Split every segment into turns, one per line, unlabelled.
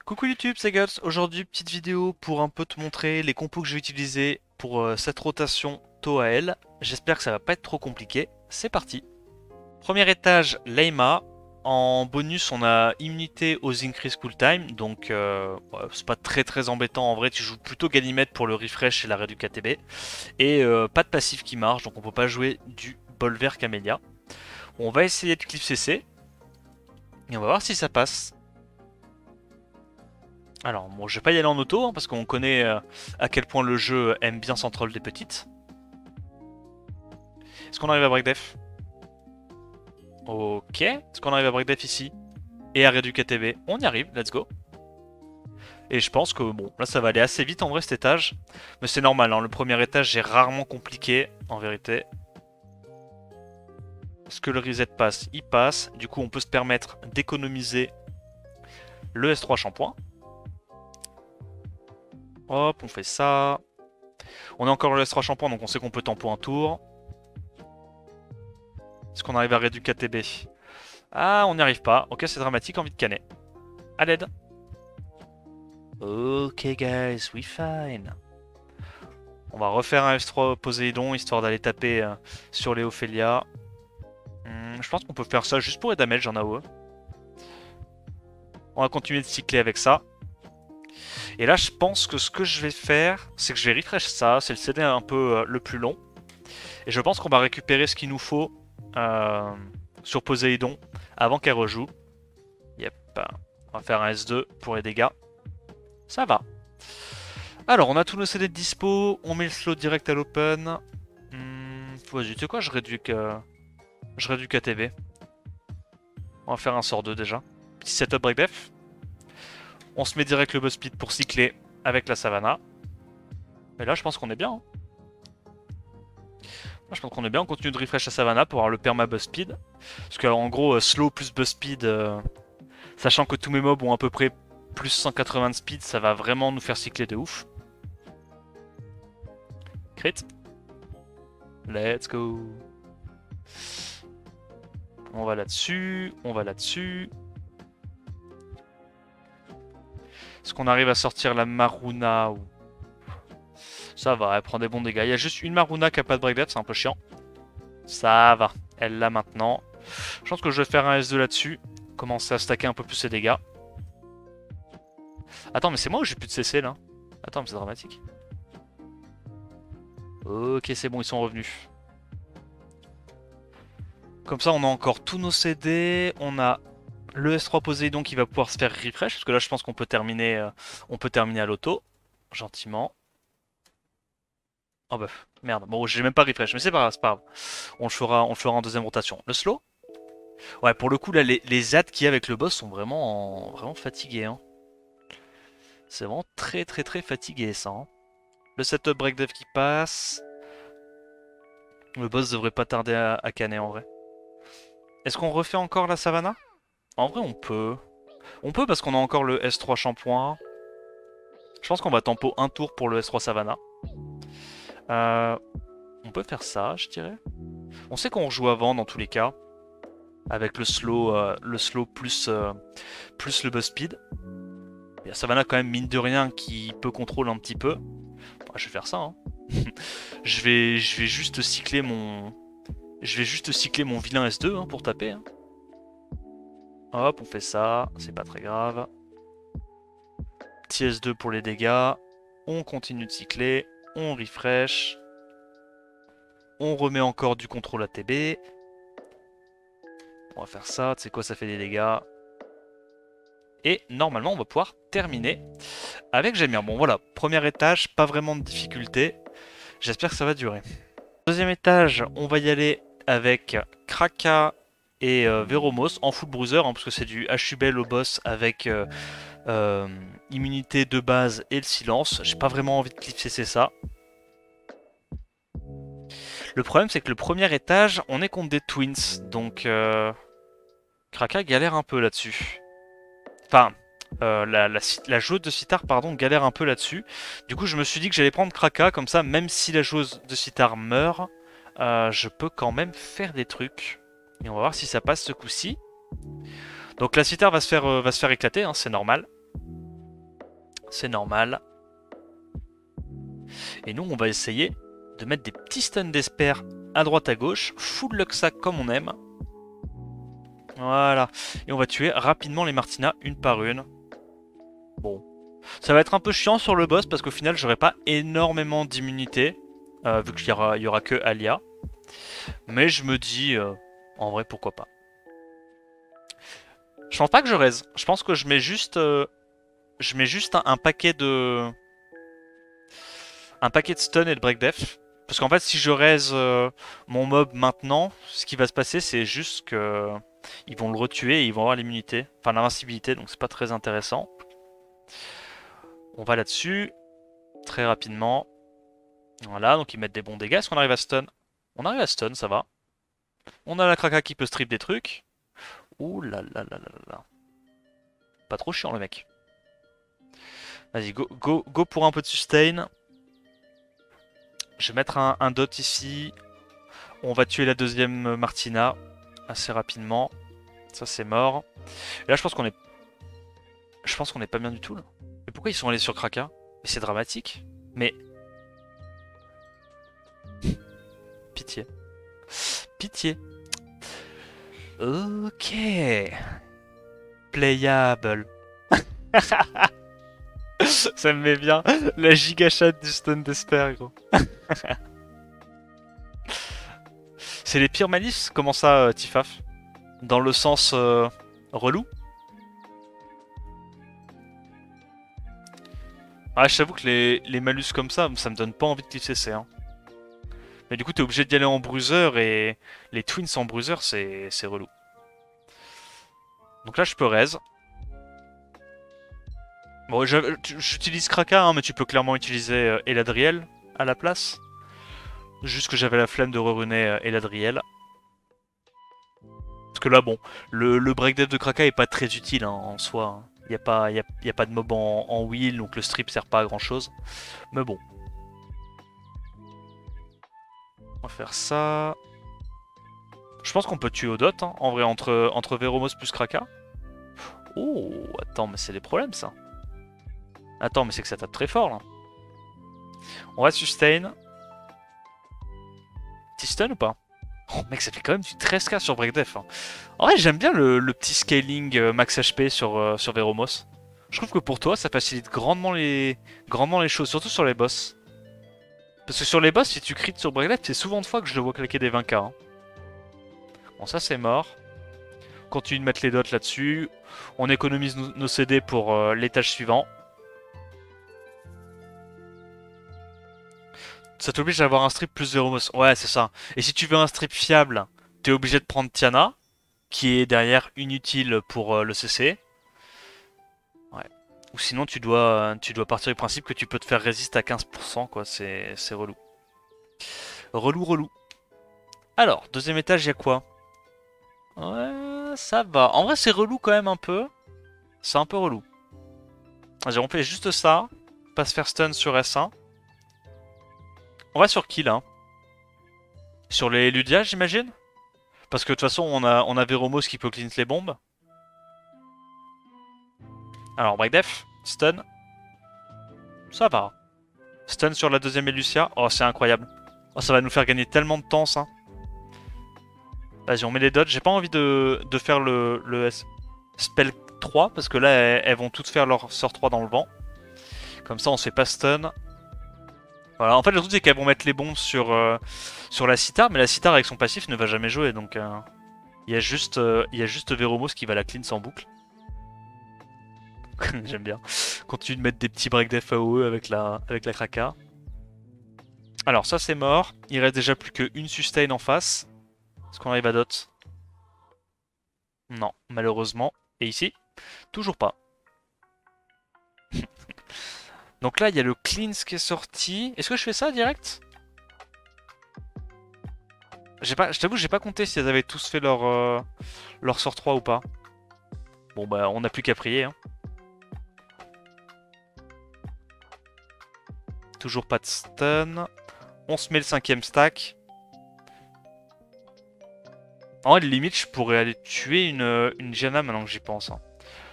Coucou YouTube, c'est Guts. Aujourd'hui, petite vidéo pour un peu te montrer les compos que je vais utiliser pour cette rotation Toael. J'espère que ça va pas être trop compliqué. C'est parti. Premier étage, Leima. En bonus, on a immunité aux increase cooltime, donc ouais, c'est pas très embêtant en vrai. Tu joues plutôt Ganymede pour le refresh et l'arrêt du KTB. Et pas de passif qui marche, donc on peut pas jouer du Bolver Camellia. On va essayer de cliff CC et on va voir si ça passe. Alors, bon, je vais pas y aller en auto, hein, parce qu'on connaît à quel point le jeu aime bien s'en troll des petites. Est-ce qu'on arrive à break def? Ok. Est-ce qu'on arrive à break def ici? Et arrêt du KTB? On y arrive, let's go. Et je pense que, bon, là ça va aller assez vite en vrai cet étage. Mais c'est normal, hein, le premier étage j'ai rarement compliqué, en vérité. Est-ce que le reset passe? Il passe. Du coup, on peut se permettre d'économiser le S3 shampoing. Hop, on fait ça. On a encore le S3 shampoing, donc on sait qu'on peut tempo un tour. Est-ce qu'on arrive à réduire KTB? Ah, on n'y arrive pas. Ok, c'est dramatique, envie de canner. À l'aide. Ok, guys, we fine. On va refaire un F3 Poséidon, histoire d'aller taper sur les Ophélia. Je pense qu'on peut faire ça juste pour les damage en AOE. On va continuer de cycler avec ça. Et là, je pense que ce que je vais faire, c'est que je vais refresh ça. C'est le CD un peu le plus long. Et je pense qu'on va récupérer ce qu'il nous faut sur Poséidon avant qu'elle rejoue. Yep. On va faire un S2 pour les dégâts. Ça va. Alors, on a tous nos CD de dispo. On met le slow direct à l'open. Vas-y, tu sais quoi, je réduis KTB. On va faire un sort 2 déjà. Petit setup break def. On se met direct le buzz speed pour cycler avec la savannah. Et là, je pense qu'on est bien. Hein. Là, je pense qu'on est bien. On continue de refresh la savannah pour avoir le perma buzz speed. Parce qu'en gros, slow plus buzz speed, sachant que tous mes mobs ont à peu près plus 180 de speed, ça va vraiment nous faire cycler de ouf. Crit. Let's go. On va là-dessus. On va là-dessus. Est-ce qu'on arrive à sortir la Maruna ou... Ça va, elle prend des bons dégâts. Il y a juste une Maruna qui a pas de break def, c'est un peu chiant. Ça va, elle l'a maintenant. Je pense que je vais faire un S2 là-dessus. Commencer à stacker un peu plus ses dégâts. Attends, mais c'est moi ou j'ai plus de CC là? Attends, mais c'est dramatique. Ok, c'est bon, ils sont revenus. Comme ça, on a encore tous nos CD. On a le S3 Poséidon qui va pouvoir se faire refresh. Parce que là, je pense qu'on peut terminer, à l'auto. Gentiment. Oh bah, merde. Bon, j'ai même pas refresh, mais c'est pas grave, c'est pas grave. On le fera en deuxième rotation. Le slow? Ouais, pour le coup, là, les ZAD qu'il y a avec le boss sont vraiment fatigués. Hein. C'est vraiment très fatigué, ça. Hein. Le setup break dev qui passe. Le boss devrait pas tarder à canner, en vrai. Est-ce qu'on refait encore la savannah? En vrai, on peut. On peut parce qu'on a encore le S3 shampoing. Je pense qu'on va tempo un tour pour le S3 savannah. On peut faire ça, je dirais. On sait qu'on rejoue avant dans tous les cas. Avec le slow plus le buzz speed. Il y a Savannah quand même, mine de rien, qui peut contrôler un petit peu. Bon, je vais faire ça. Hein. je vais juste cycler mon... Je vais juste cycler mon vilain S2 hein, pour taper. Hein. Hop, on fait ça. C'est pas très grave. Petit S2 pour les dégâts. On continue de cycler. On refresh. On remet encore du contrôle ATB. On va faire ça. Tu sais quoi, ça fait des dégâts. Et normalement, on va pouvoir terminer avec Gemir. Bon, voilà. Premier étage, pas vraiment de difficulté. J'espère que ça va durer. Deuxième étage, on va y aller avec Kraka et Veromos en full bruiser, hein, parce que c'est du HUBL au boss avec immunité de base et le silence. J'ai pas vraiment envie de cliff CC ça. Le problème, c'est que le premier étage, on est contre des twins, donc Kraka galère un peu là-dessus. Enfin, la joueuse de Sitar, pardon, galère un peu là-dessus. Du coup, je me suis dit que j'allais prendre Kraka, comme ça, même si la joueuse de Sitar meurt, je peux quand même faire des trucs. Et on va voir si ça passe ce coup-ci. Donc la Sitar va se faire éclater, hein, c'est normal. C'est normal. Et nous, on va essayer de mettre des petits stuns d'Esper à droite à gauche. Full Luxac comme on aime. Voilà. Et on va tuer rapidement les Martina une par une. Bon. Ça va être un peu chiant sur le boss parce qu'au final, j'aurai pas énormément d'immunité. Vu qu'il y aura que Alia. Mais je me dis, en vrai, pourquoi pas. Je pense pas que je raise. Je pense que je mets juste un paquet de... Un paquet de stun et de break def. Parce qu'en fait, si je raise mon mob maintenant, ce qui va se passer, c'est juste que... Ils vont le retuer et ils vont avoir l'immunité. Enfin, l'invincibilité, donc c'est pas très intéressant. On va là-dessus. Très rapidement. Voilà, donc ils mettent des bons dégâts. Est-ce qu'on arrive à stun? On arrive à stun, ça va. On a la Kraka qui peut strip des trucs. Ouh là là là là là. Pas trop chiant le mec. Vas-y, go pour un peu de sustain. Je vais mettre un dot ici. On va tuer la deuxième Martina assez rapidement. Ça c'est mort. Et là je pense qu'on est... Je pense qu'on est pas bien du tout là. Mais pourquoi ils sont allés sur Kraka? Mais c'est dramatique. Mais... Pitié. Pitié. Ok. Playable. Ça me met bien. La giga chatte du stun d'Esper, gros. C'est les pires malus? Comment ça, Tifaf? Dans le sens relou? Ah, je t'avoue que les malus comme ça me donne pas envie de cliff CC. Hein. Mais du coup, t'es obligé d'y aller en bruiser et les twins en bruiser, c'est relou. Donc là, je peux raise. Bon, j'utilise Kraka, hein, mais tu peux clairement utiliser Eladriel à la place. Juste que j'avais la flemme de reruner Eladriel. Parce que là, bon, le break dev de Kraka est pas très utile hein, en soi. Il n'y a pas de mob en wheel, donc le strip sert pas à grand chose. Mais bon. On va faire ça. Je pense qu'on peut tuer au dot, hein, en vrai, entre Veromos plus Kraka. Oh, attends, mais c'est des problèmes ça. Attends, mais c'est que ça tape très fort là. On va sustain. Petit stun ou pas? Oh mec, ça fait quand même du 13k sur breakdef. Hein. En vrai, j'aime bien le petit scaling max HP sur Veromos. Je trouve que pour toi, ça facilite grandement les choses, surtout sur les boss. Parce que sur les boss, si tu crit sur breakdef, c'est souvent de fois que je le vois claquer des 20k. Hein. Bon, ça c'est mort. Continue de mettre les dots là-dessus. On économise nos CD pour l'étage suivant. Ça t'oblige à avoir un strip plus Veromos. Ouais, c'est ça. Et si tu veux un strip fiable, t'es obligé de prendre Tiana, qui est derrière inutile pour le CC. Ouais. Ou sinon, tu dois partir du principe que tu peux te faire résiste à 15%, quoi. C'est relou. Relou. Alors, deuxième étage, il y a quoi? Ouais, ça va. En vrai, c'est relou quand même un peu. C'est un peu relou. Vas-y, on fait juste ça. Pas se faire stun sur S1. On va sur qui là? Sur les Ludia, j'imagine? Parce que de toute façon, on a Veromos qui peut clean les bombes. Alors, breakdef, stun. Ça va. Stun sur la deuxième Elucia. Oh, c'est incroyable. Oh, ça va nous faire gagner tellement de temps, ça. Vas-y, on met les dots. J'ai pas envie de faire le spell 3, parce que là, elles vont toutes faire leur sort 3 dans le vent. Comme ça, on se fait pas stun. Voilà, en fait, le truc, c'est qu'elles vont mettre les bombes sur la Citar, mais la Citar, avec son passif, ne va jamais jouer, donc... Il y a juste Veromos qui va la clean sans boucle. J'aime bien. Continue de mettre des petits break def AOE avec la Kraka. Alors ça c'est mort. Il reste déjà plus qu'une sustain en face. Est-ce qu'on arrive à dot? Non, malheureusement. Et ici? Toujours pas. Donc là il y a le cleanse qui est sorti. Est-ce que je fais ça direct? Je t'avoue j'ai pas compté si elles avaient tous fait leur sort 3 ou pas. Bon bah on n'a plus qu'à prier. Hein. Toujours pas de stun. On se met le 5ème stack. En vrai, limite, je pourrais aller tuer une Janna maintenant que j'y pense. Hein.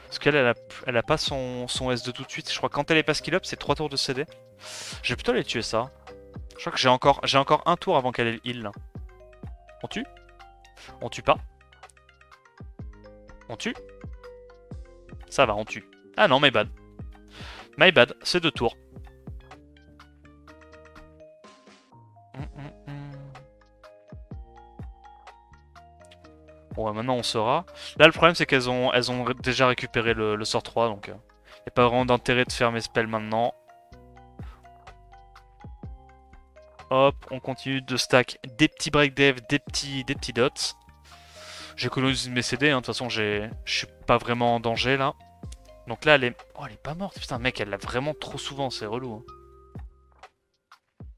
Parce qu'elle, elle a pas son S2 tout de suite. Je crois que quand elle est pas skill up, c'est 3 tours de CD. Je vais plutôt aller tuer ça. Je crois que j'ai encore un tour avant qu'elle ait le heal. Là. On tue? On tue pas. On tue? Ça va, on tue. Ah non, my bad. My bad, c'est 2 tours. Bon, ouais, maintenant on saura. Là, le problème, c'est qu'elles ont déjà récupéré le sort 3, donc... y a pas vraiment d'intérêt de faire mes spells maintenant. Hop, on continue de stack des petits break dev, des petits dots. J'économise mes CD, hein, de toute façon, je suis pas vraiment en danger, là. Donc là, elle est... Oh, elle est pas morte, putain, mec, elle l'a vraiment trop souvent, c'est relou. Hein.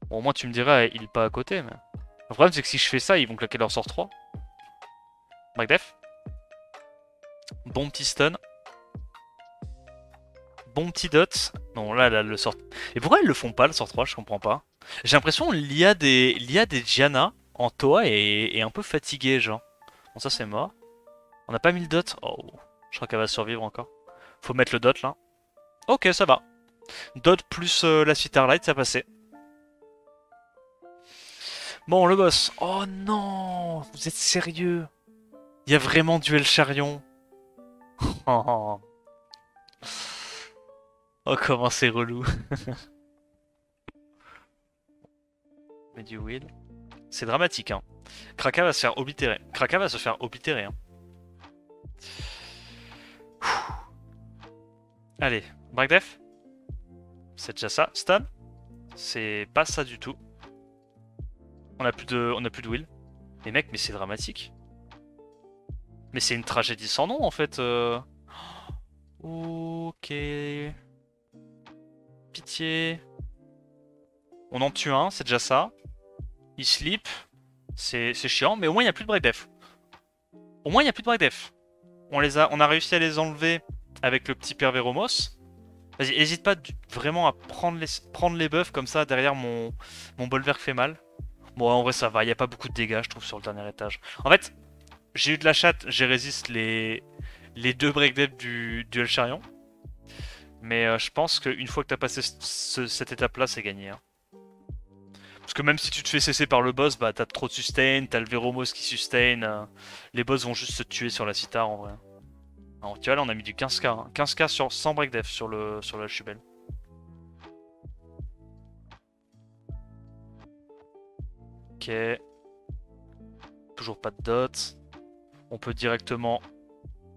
Bon, au moins, tu me diras, il est pas à côté, mais... Le problème, c'est que si je fais ça, ils vont claquer leur sort 3. Break def. Bon petit stun. Bon petit dot. Non, là, le sort... Et pourquoi ils le font pas, le sort 3? Je comprends pas. J'ai l'impression l'IA des Gianna en Toa est un peu fatiguée, genre. Bon, ça, c'est mort. On n'a pas mis le dot. Oh, je crois qu'elle va survivre encore. Faut mettre le dot, là. Ok, ça va. Dot plus la Starlight, ça passait. Bon, le boss. Oh non, vous êtes sérieux? Il y a vraiment duel charion. Oh, oh comment c'est relou. Mais du will. C'est dramatique, hein. Kraka va se faire oblitérer. Kraka va se faire oblitérer, hein. Allez, break def. C'est déjà ça. Stun. C'est pas ça du tout. On a plus de will. Mais mec, mais c'est dramatique. Mais c'est une tragédie sans nom en fait. Ok. Pitié. On en tue un, c'est déjà ça. Il sleep. C'est chiant, mais au moins il n'y a plus de break def. Au moins il n'y a plus de break def. On a réussi à les enlever avec le petit Perveromos. Vas-y, hésite pas vraiment à prendre les buffs comme ça derrière mon bolverk fait mal. Bon, en vrai ça va, il n'y a pas beaucoup de dégâts je trouve sur le dernier étage. En fait, j'ai eu de la chatte, j'ai résisté les deux breakdevs du duel charion. Mais je pense qu'une fois que t'as passé cette étape-là, c'est gagné. Hein. Parce que même si tu te fais cesser par le boss, bah t'as trop de sustain, t'as le Veromos qui sustain. Les boss vont juste se tuer sur la Citar en vrai. Alors, tu vois là on a mis du 15k. Hein. 15k sur 100 breakdev sur la Chubel. Ok. Toujours pas de dot. On peut directement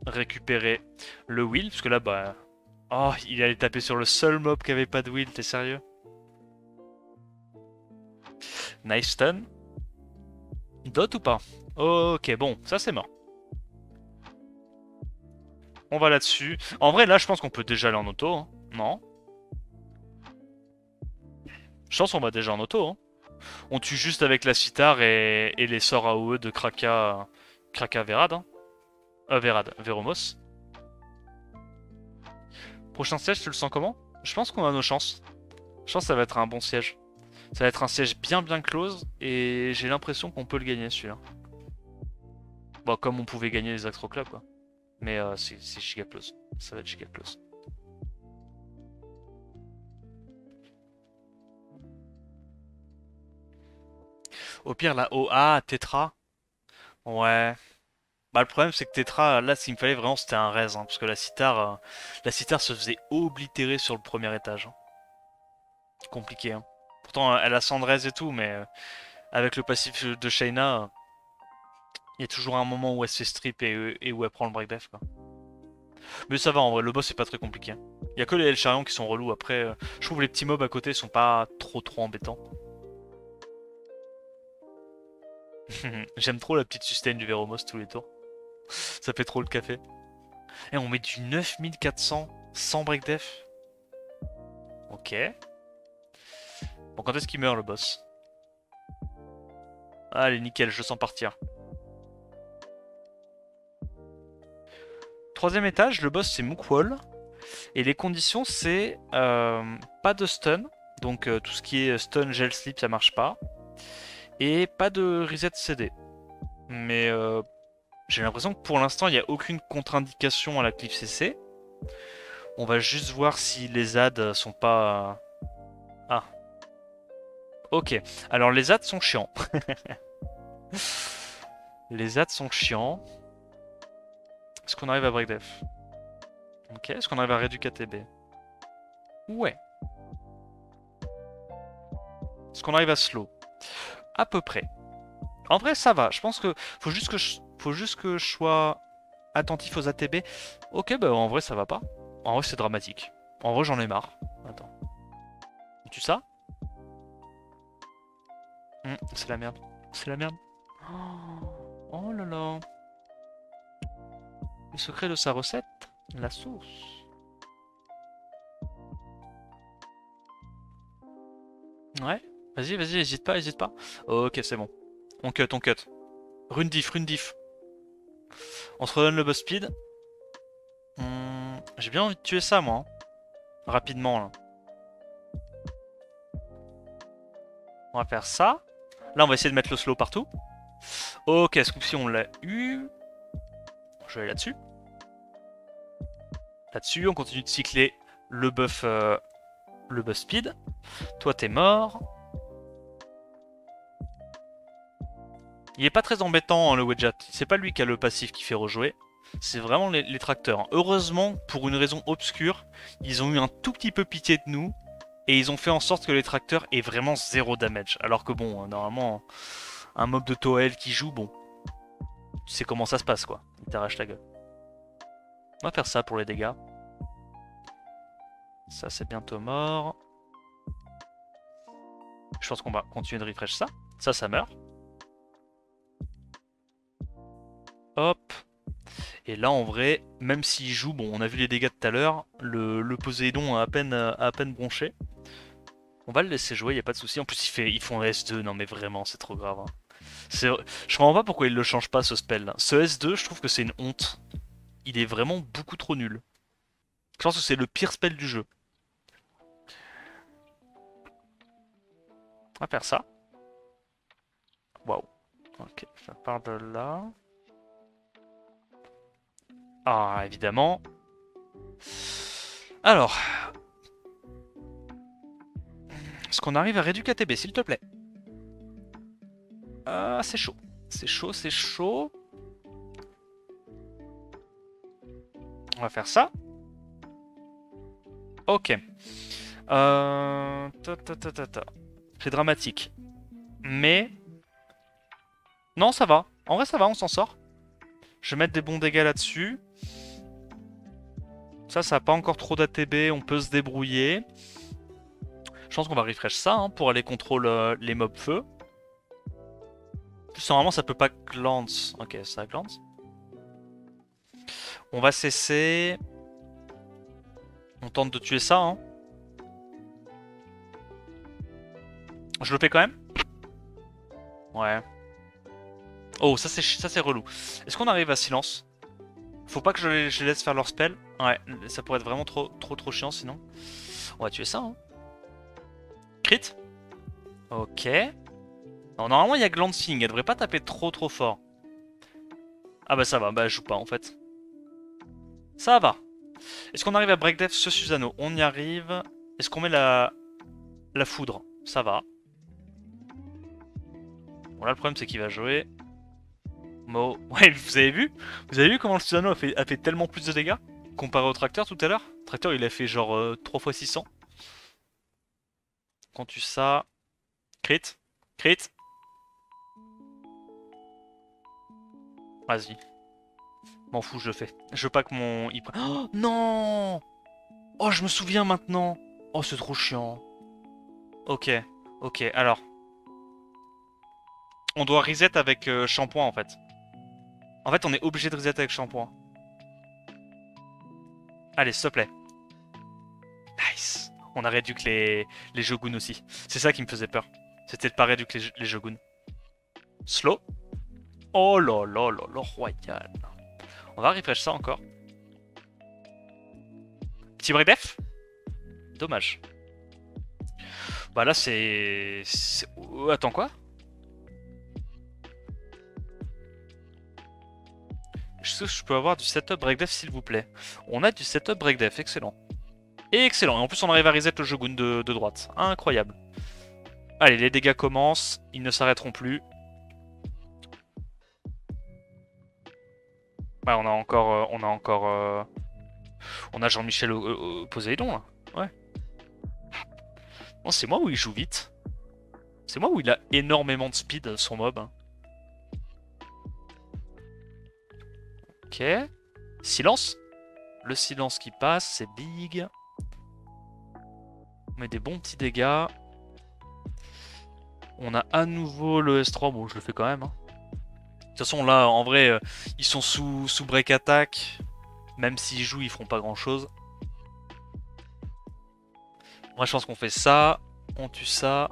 récupérer le will. Parce que là bah... Oh, il allait taper sur le seul mob qui avait pas de will, t'es sérieux? Nice stun. Dot ou pas? Ok, bon, ça c'est mort. On va là-dessus. En vrai, là, je pense qu'on peut déjà aller en auto. Hein. Non? Je pense qu'on va déjà en auto. Hein. On tue juste avec la Citar et les sorts AOE de Kraka Verad. Hein. Verad, Veromos. Prochain siège, tu le sens comment? Je pense qu'on a nos chances. Je pense que ça va être un bon siège. Ça va être un siège bien close et j'ai l'impression qu'on peut le gagner celui-là. Bon, comme on pouvait gagner les Astro Club quoi. Mais c'est giga close. Ça va être giga close. Au pire, la OA, Tetra. Ouais. Bah, le problème, c'est que Tetra, là, s'il me fallait vraiment, c'était un raise. Hein, parce que la Citar se faisait oblitérer sur le premier étage. Hein. Compliqué. Hein. Pourtant, elle a 100 de raise et tout, mais avec le passif de Shayna, il y a toujours un moment où elle se fait strip et où elle prend le break def. Quoi. Mais ça va, en vrai, le boss, c'est pas très compliqué. Il y a que les Elcharions qui sont relous. Après, je trouve les petits mobs à côté sont pas trop embêtants. J'aime trop la petite sustain du Veromos tous les tours. Ça fait trop le café. Et on met du 9400 sans break def. Ok. Bon, quand est-ce qu'il meurt le boss? Allez, nickel, je sens partir. Troisième étage, le boss c'est Mookwall. Et les conditions c'est pas de stun. Donc tout ce qui est stun, gel, sleep, ça marche pas. Et pas de reset CD. Mais j'ai l'impression que pour l'instant il n'y a aucune contre-indication à la cliff CC. On va juste voir si les ZAD sont pas... Ah, ok. Alors les ZAD sont chiants. Les ZAD sont chiants. Est-ce qu'on arrive à break def? Ok, est-ce qu'on arrive à réduire KTB? Ouais. Est-ce qu'on arrive à slow? À peu près. En vrai, ça va. Je pense que faut juste que je sois attentif aux ATB. Ok, bah en vrai, ça va pas. En vrai, c'est dramatique. En vrai, j'en ai marre. Attends. Tu ça? C'est la merde. C'est la merde. Oh là là. Le secret de sa recette, la sauce. Ouais. Vas-y, vas-y, hésite pas, hésite pas. Ok, c'est bon. On cut, on cut. Rune diff, rune diff. On se redonne le boss speed. J'ai bien envie de tuer ça, moi. Hein. Rapidement, là. On va faire ça. Là, on va essayer de mettre le slow partout. Ok, ce coup-ci, on l'a eu. Je vais aller là-dessus. Là-dessus, on continue de cycler le buff speed. Toi, t'es mort. Il est pas très embêtant, hein, le Wedjat. C'est pas lui qui a le passif qui fait rejouer. C'est vraiment les tracteurs. Heureusement, pour une raison obscure, ils ont eu un tout petit peu pitié de nous. Et ils ont fait en sorte que les tracteurs aient vraiment zéro damage. Alors que bon, normalement, un mob de Toel qui joue, bon, tu sais comment ça se passe, quoi. Il t'arrache la gueule. On va faire ça pour les dégâts. Ça, c'est bientôt mort. Je pense qu'on va continuer de refresh ça. Ça meurt. Hop. Et là, en vrai, même s'il joue, bon, on a vu les dégâts de tout à l'heure, le Poséidon a à peine bronché. On va le laisser jouer, y a pas de souci. En plus, ils font un S2, non mais vraiment, c'est trop grave. Hein. Je comprends pas pourquoi ils le changent pas ce spell là. Ce S2, je trouve que c'est une honte. Il est vraiment beaucoup trop nul. Je pense que c'est le pire spell du jeu. On va faire ça. Waouh. Ok, ça part de là. Ah, évidemment. Alors. Est-ce qu'on arrive à réduire KTB, s'il te plaît? Ah, c'est chaud. C'est chaud, c'est chaud. On va faire ça. Ok. C'est dramatique. Mais... Non, ça va. En vrai, ça va, on s'en sort. Je vais mettre des bons dégâts là-dessus. Ça n'a pas encore trop d'ATB, on peut se débrouiller. Je pense qu'on va refresh ça hein, pour aller contrôler les mobs feu. Plus normalement, ça peut pas glance. Ok, ça glance. On va cesser. On tente de tuer ça. Hein. Je le fais quand même. Ouais. Oh, ça c'est relou. Est-ce qu'on arrive à silence? Faut pas que je les laisse faire leur spell. Ouais, ça pourrait être vraiment trop chiant sinon. On va tuer ça. Hein. Crit. Ok. Non, normalement il y a glancing, elle devrait pas taper trop fort. Ah bah ça va, bah elle joue pas en fait. Ça va. Est-ce qu'on arrive à break def ce Susano? On y arrive. Est-ce qu'on met la foudre? Ça va. Bon là le problème c'est qu'il va jouer. Mo. Ouais, vous avez vu? Vous avez vu comment le Susano a fait tellement plus de dégâts? Comparé au tracteur tout à l'heure? Le tracteur il a fait genre 3 x 600. Quand tu ça. Crit. Crit. Vas-y. M'en fous, je le fais. Je veux pas que mon... Oh non! Oh, je me souviens maintenant. Oh, c'est trop chiant. Ok. Ok, alors. On doit reset avec shampoing, en fait. En fait, on est obligé de reset avec shampoing. Allez, s'il te plaît. Nice. On a réduit les Shogun aussi. C'est ça qui me faisait peur. C'était de pas réduire les Shogun. Slow. Oh là là là là, royal. On va refresh ça encore. Petit break def. Dommage. Bah là c'est... Attends quoi? Est-ce que je peux avoir du setup breakdef s'il vous plaît? On a du setup breakdef, excellent. Excellent, et en plus on arrive à reset le Shogun de droite. Incroyable. Allez, les dégâts commencent, ils ne s'arrêteront plus. Ouais, on a Jean-Michel Poséidon là. Ouais. Non, c'est moi où il joue vite. C'est moi où il a énormément de speed, son mob. Ok. Silence. Le silence qui passe, c'est big. On met des bons petits dégâts. On a à nouveau le S3. Bon, je le fais quand même. Hein. De toute façon, là, en vrai, ils sont sous break attack. Même s'ils jouent, ils feront pas grand chose. Moi, je pense qu'on fait ça. On tue ça.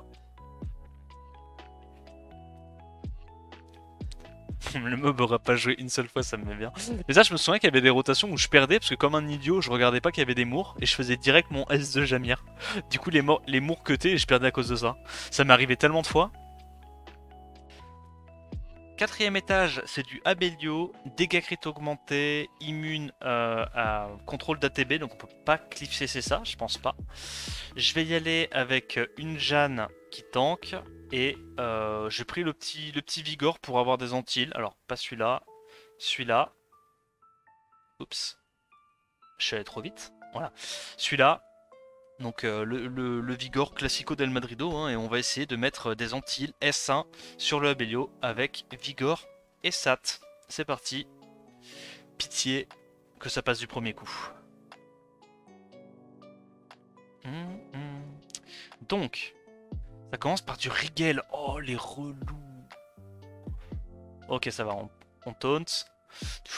Le mob aura pas joué une seule fois, ça me met bien. Mais ça, je me souviens qu'il y avait des rotations où je perdais parce que, comme un idiot, je regardais pas qu'il y avait des mours et je faisais direct mon S de Jamir. Du coup, les mours cutés et je perdais à cause de ça. Ça m'est arrivé tellement de fois. Quatrième étage, c'est du Abelio, dégâts crit augmentés, immune à contrôle d'ATB, donc on peut pas clipser ça, je pense pas. Je vais y aller avec une Jeanne qui tank, et j'ai pris le petit Vigor pour avoir des Antilles. Alors, pas celui-là, celui-là. Oups, je suis allé trop vite. Voilà, celui-là. Donc le Vigor Classico del Madrido, hein, et on va essayer de mettre des Antilles S1 sur le Abelio avec Vigor et Sat. C'est parti. Pitié que ça passe du premier coup. Donc, ça commence par du Rigel. Oh, les relous. Ok, ça va, on taunt.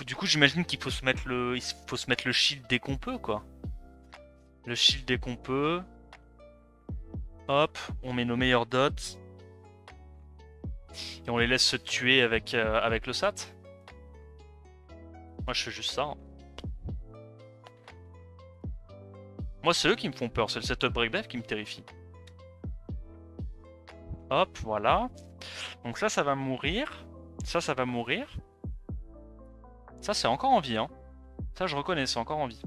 Du coup, j'imagine qu'il faut se mettre le shield dès qu'on peut, quoi. Le shield dès qu'on peut. Hop, on met nos meilleurs dots. Et on les laisse se tuer avec le SAT. Moi je fais juste ça. Hein. Moi c'est eux qui me font peur, c'est le setup breakdev qui me terrifie. Hop, voilà. Donc ça va mourir. Ça va mourir. Ça c'est encore en vie, hein. Ça je reconnais, c'est encore en vie.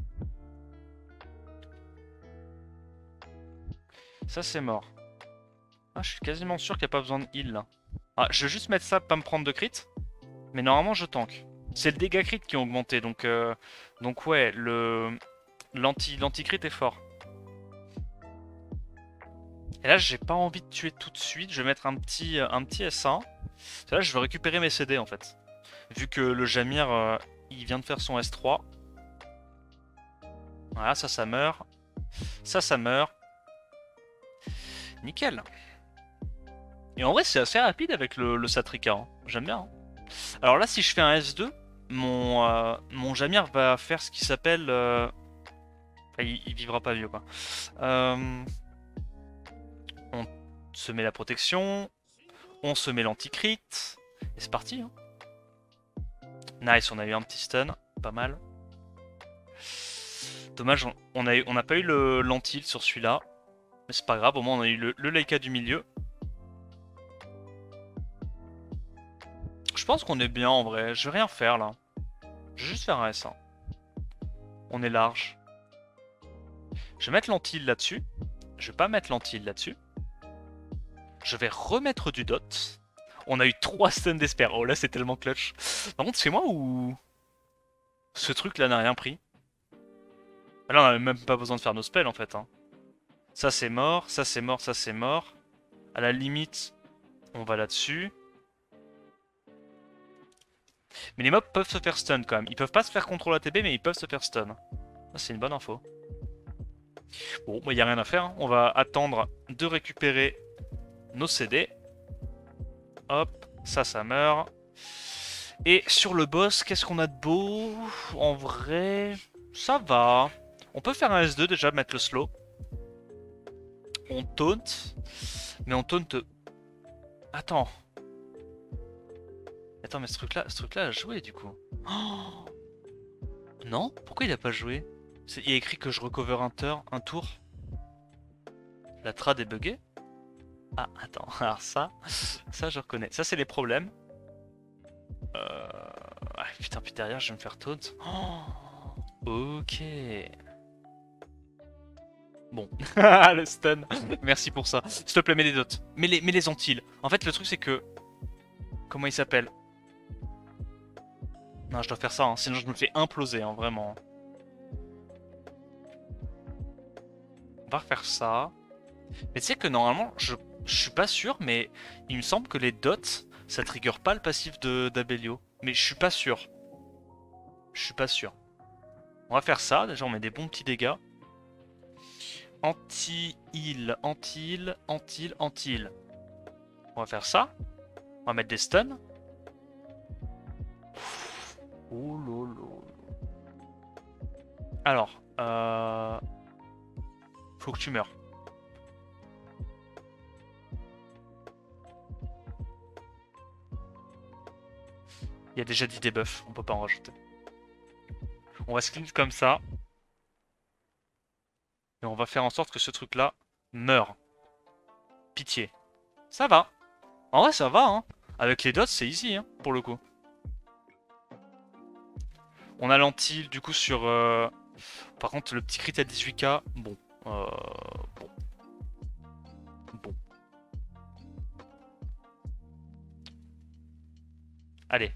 Ça c'est mort. Ah, je suis quasiment sûr qu'il n'y a pas besoin de heal là. Ah, je vais juste mettre ça pour pas me prendre de crit. Mais normalement je tank. C'est le dégât crit qui ont augmenté, donc ouais, l'anti-crit est fort. Et là j'ai pas envie de tuer tout de suite, je vais mettre un petit S1. Là je vais récupérer mes CD en fait. Vu que le Jamir il vient de faire son S3. Voilà, ça meurt. Ça meurt. Nickel. Et en vrai c'est assez rapide avec le Satrika, hein. J'aime bien. Hein. Alors là si je fais un S2, mon Jamir va faire ce qui s'appelle... Enfin, il vivra pas vieux quoi. On se met la protection, on se met l'anti-crit, et c'est parti. Hein. Nice, on a eu un petit stun, pas mal. Dommage, on n'a pas eu l'anti sur celui-là, mais c'est pas grave, au moins on a eu le Leica du milieu. Je pense qu'on est bien en vrai, je vais rien faire là. Je vais juste faire un S1. On est large. Je vais mettre l'anti là-dessus. Je vais pas mettre l'anti là-dessus. Je vais remettre du dot. On a eu 3 stuns d'esper. Oh là c'est tellement clutch. Par contre c'est moi ou... Ce truc là n'a rien pris. Là on a même pas besoin de faire nos spells en fait. Hein. Ça c'est mort, ça c'est mort, ça c'est mort. À la limite, on va là-dessus. Mais les mobs peuvent se faire stun quand même. Ils peuvent pas se faire contrôle ATB mais ils peuvent se faire stun. C'est une bonne info. Bon, bah y a rien à faire. Hein. On va attendre de récupérer nos CD. Hop, ça meurt. Et sur le boss, qu'est-ce qu'on a de beau? En vrai, ça va. On peut faire un S2 déjà, mettre le slow. On taunt. Mais on taunt... Attends. Attends, mais ce truc-là a joué du coup. Oh non? Pourquoi il a pas joué? Il y a écrit que je recover un tour. La trad est buggée? Ah, attends, alors ça je reconnais. Ça, c'est les problèmes. putain, puis derrière, je vais me faire taunt. Oh, ok. Bon. Le stun. Merci pour ça. S'il te plaît, mets les dots. Mets les Antilles. En fait, le truc, c'est que... Comment il s'appelle? Non, je dois faire ça, hein, sinon je me fais imploser, hein, vraiment. On va refaire ça. Mais tu sais que normalement, je suis pas sûr, mais il me semble que les dots, ça trigger pas le passif d'Abelio. Mais je suis pas sûr. Je suis pas sûr. On va faire ça, déjà on met des bons petits dégâts. Anti-heal, anti-heal, anti-heal, anti-heal. On va faire ça. On va mettre des stuns. Oh lolo. Alors, faut que tu meurs. Il y a déjà 10 debuffs, on peut pas en rajouter. On va skin comme ça. Et on va faire en sorte que ce truc-là meure. Pitié. Ça va. En vrai, ça va, hein. Avec les dots, c'est easy, hein, pour le coup. On a l'anti, du coup, sur... Par contre, le petit crit à 18k, bon. Bon. Bon. Allez.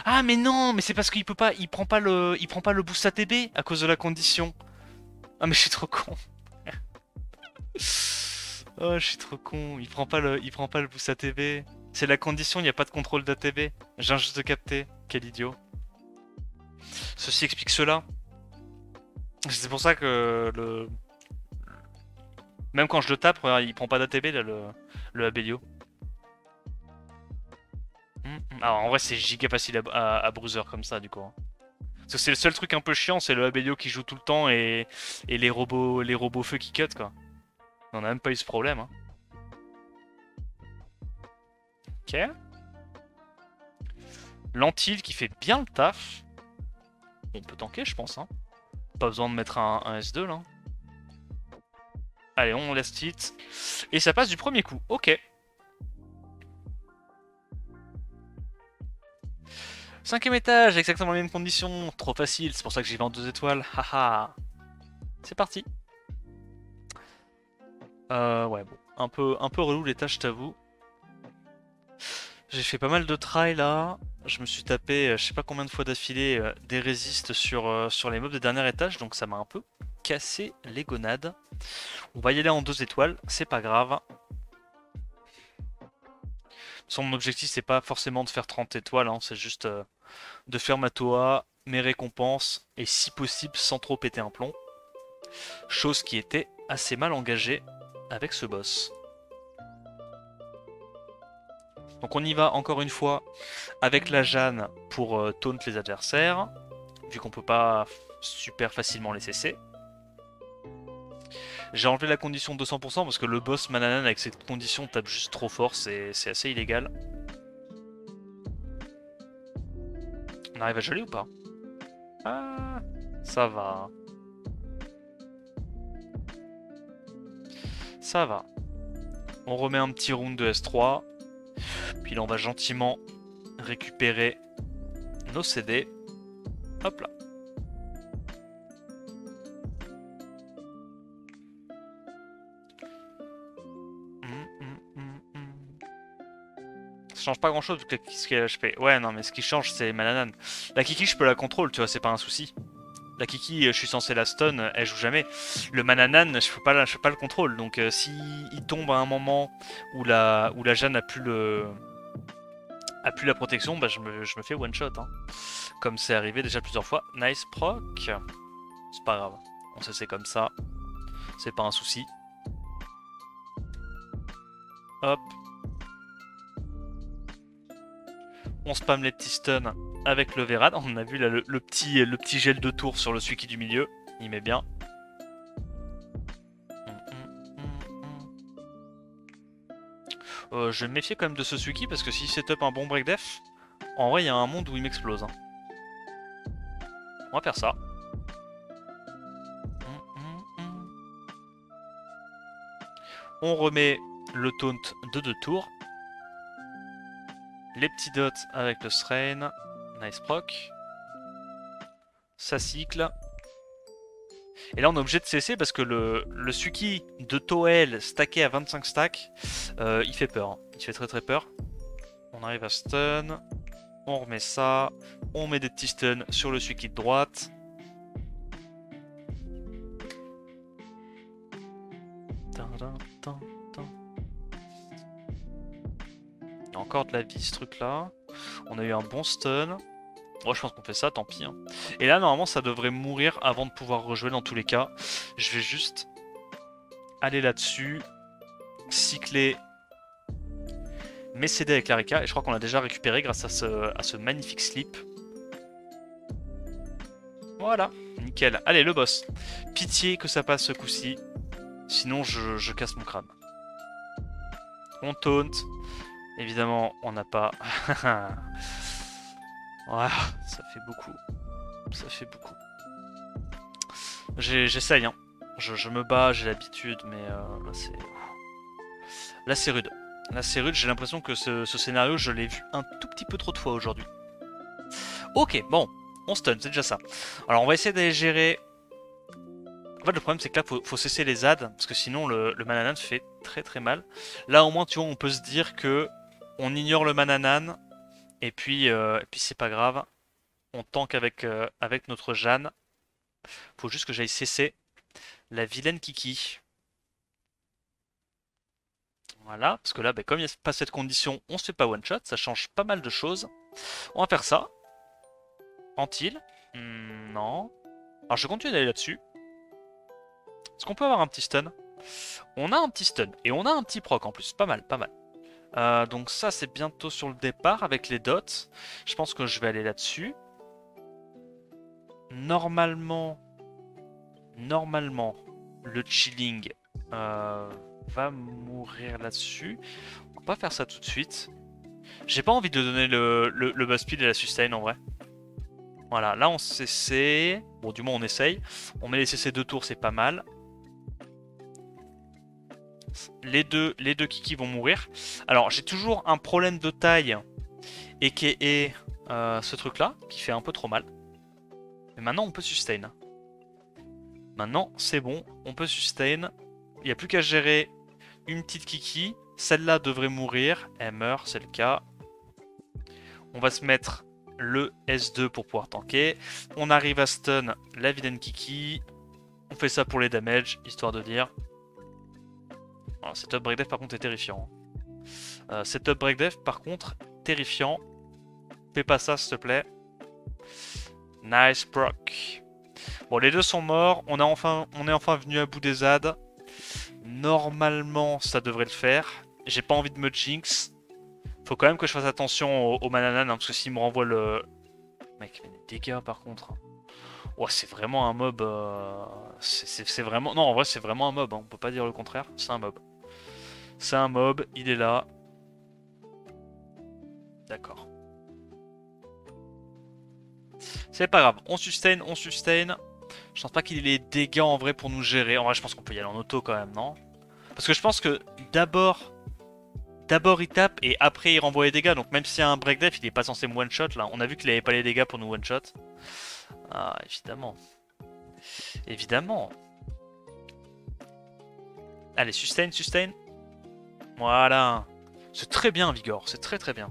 Ah, mais non, mais c'est parce qu'il peut pas... Il prend pas le boost ATB à cause de la condition. Ah, mais je suis trop con. Oh, je suis trop con. Il prend pas le boost ATB. C'est la condition, il n'y a pas de contrôle d'ATB. Je viens juste de capter. Quel idiot. Ceci explique cela. C'est pour ça que même quand je le tape, regarde, il prend pas d'ATB là, le Abelio. Alors en vrai, c'est giga facile à bruiser comme ça, du coup. Parce que c'est le seul truc un peu chiant, c'est le Abelio qui joue tout le temps et les robots feu qui cut, quoi. On a même pas eu ce problème, hein. Ok. L'antil qui fait bien le taf. On peut tanker, je pense, hein. Pas besoin de mettre un S2 là. Allez, on laisse tilt. Et ça passe du premier coup. Ok. 5ème étage, exactement les mêmes conditions. Trop facile, c'est pour ça que j'y vais en 2 étoiles. Haha. C'est parti. Ouais, bon. Un peu relou les tâches, je t'avoue. J'ai fait pas mal de try là. Je me suis tapé, je sais pas combien de fois d'affilée, des résistes sur les mobs de dernier étage. Donc ça m'a un peu cassé les gonades. On va y aller en 2 étoiles, c'est pas grave. Mon objectif, c'est pas forcément de faire 30 étoiles, hein, c'est juste de faire ma Toa, mes récompenses, et si possible sans trop péter un plomb. Chose qui était assez mal engagée avec ce boss. Donc on y va encore une fois avec la Jeanne pour taunt les adversaires, vu qu'on peut pas super facilement les cesser. J'ai enlevé la condition de 200% parce que le boss Mananan avec cette condition tape juste trop fort, c'est assez illégal. On arrive à geler ou pas? Ah, ça va. Ça va. On remet un petit round de S3. Puis là, on va gentiment récupérer nos CD. Hop là. Ça change pas grand chose vu que la Kiki HP. Ouais, non, mais ce qui change, c'est Mananan. La Kiki, je peux la contrôle, tu vois, c'est pas un souci. La Kiki, je suis censé la stun, elle joue jamais. Le Mananan, je peux pas le contrôle. Donc, si il tombe à un moment où la Jeanne a plus la protection, bah je me fais one shot. Hein. Comme c'est arrivé déjà plusieurs fois. Nice proc. C'est pas grave. On sait c'est comme ça. C'est pas un souci. Hop. On spam les petits stuns avec le Verad. On a vu là, le petit gel de tour sur le Suiki du milieu. Il met bien. Je vais me méfier quand même de ce Suiki parce que s'il setup un bon break def, en vrai il y a un monde où il m'explose. Hein. On va faire ça. On remet le taunt de 2 tours. Les petits dots avec le strain. Nice proc. Ça cycle. Et là on est obligé de cesser parce que le Suki de Toel stacké à 25 stacks, il fait peur. Hein. Il fait très très peur. On arrive à stun. On remet ça. On met des petits stuns sur le Suki de droite. Il y a encore de la vie ce truc là. On a eu un bon stun. Moi je pense qu'on fait ça, tant pis. Hein. Et là normalement ça devrait mourir avant de pouvoir rejouer dans tous les cas. Je vais juste aller là-dessus. Cycler mes CD avec l'Arika. Et je crois qu'on l'a déjà récupéré grâce à ce magnifique slip. Voilà, nickel. Allez le boss. Pitié que ça passe ce coup-ci. Sinon je casse mon crâne. On taunt. Évidemment on n'a pas... Voilà, ça fait beaucoup. Ça fait beaucoup. J'essaye, hein. Je me bats, j'ai l'habitude, mais là c'est... Là c'est rude. Là c'est rude, j'ai l'impression que ce scénario, je l'ai vu un tout petit peu trop de fois aujourd'hui. Ok, bon, on stun, c'est déjà ça. Alors on va essayer d'aller gérer... En fait le problème c'est que là, faut cesser les ZAD, parce que sinon le Mananan fait très très mal. Là au moins, tu vois, on peut se dire que on ignore le Mananan, et puis c'est pas grave. On tank avec notre Jeanne. Faut juste que j'aille cesser la vilaine Kiki. Voilà, parce que là, comme il n'y a pas cette condition, on se fait pas one shot, ça change pas mal de choses. On va faire ça. Antil. Non. Alors je continue d'aller là-dessus. Est-ce qu'on peut avoir un petit stun? On a un petit stun, et on a un petit proc en plus, pas mal, pas mal. Donc ça c'est bientôt sur le départ avec les dots. Je pense que je vais aller là-dessus. Normalement, le chilling va mourir là-dessus. On va pas faire ça tout de suite. J'ai pas envie de donner le buzz speed et la sustain en vrai. Voilà, là on CC. Bon, du moins on essaye. On met les CC 2 tours, c'est pas mal. Les deux Kiki vont mourir. Alors j'ai toujours un problème de taille et qui est ce truc là qui fait un peu trop mal. Mais maintenant on peut sustain. Maintenant c'est bon, on peut sustain. Il n'y a plus qu'à gérer une petite Kiki. Celle-là devrait mourir. Elle meurt, c'est le cas. On va se mettre le S2 pour pouvoir tanker. On arrive à stun la vilaine Kiki. On fait ça pour les damages, histoire de dire. Alors, setup breakdeath par contre est terrifiant. Setup breakdeath par contre terrifiant. Fais pas ça s'il te plaît. Nice proc. Bon, les deux sont morts. On est enfin venu à bout des ZAD. Normalement, ça devrait le faire. J'ai pas envie de me jinx. Faut quand même que je fasse attention au Mananan, hein, parce que s'il me renvoie le... Mec, il y a des dégâts par contre. Oh, c'est vraiment un mob... C'est vraiment... Non, en vrai, c'est vraiment un mob. Hein. On peut pas dire le contraire. C'est un mob. C'est un mob. Il est là. D'accord. C'est pas grave. On sustain, on sustain. Je pense pas qu'il ait les dégâts en vrai pour nous gérer. En vrai, je pense qu'on peut y aller en auto quand même, non? Parce que je pense que d'abord il tape et après il renvoie les dégâts. Donc même s'il y a un break def, il est pas censé me one shot là. On a vu qu'il avait pas les dégâts pour nous one shot. Ah, évidemment. Évidemment. Allez, sustain, sustain. Voilà. C'est très bien, Vigor. C'est très très bien.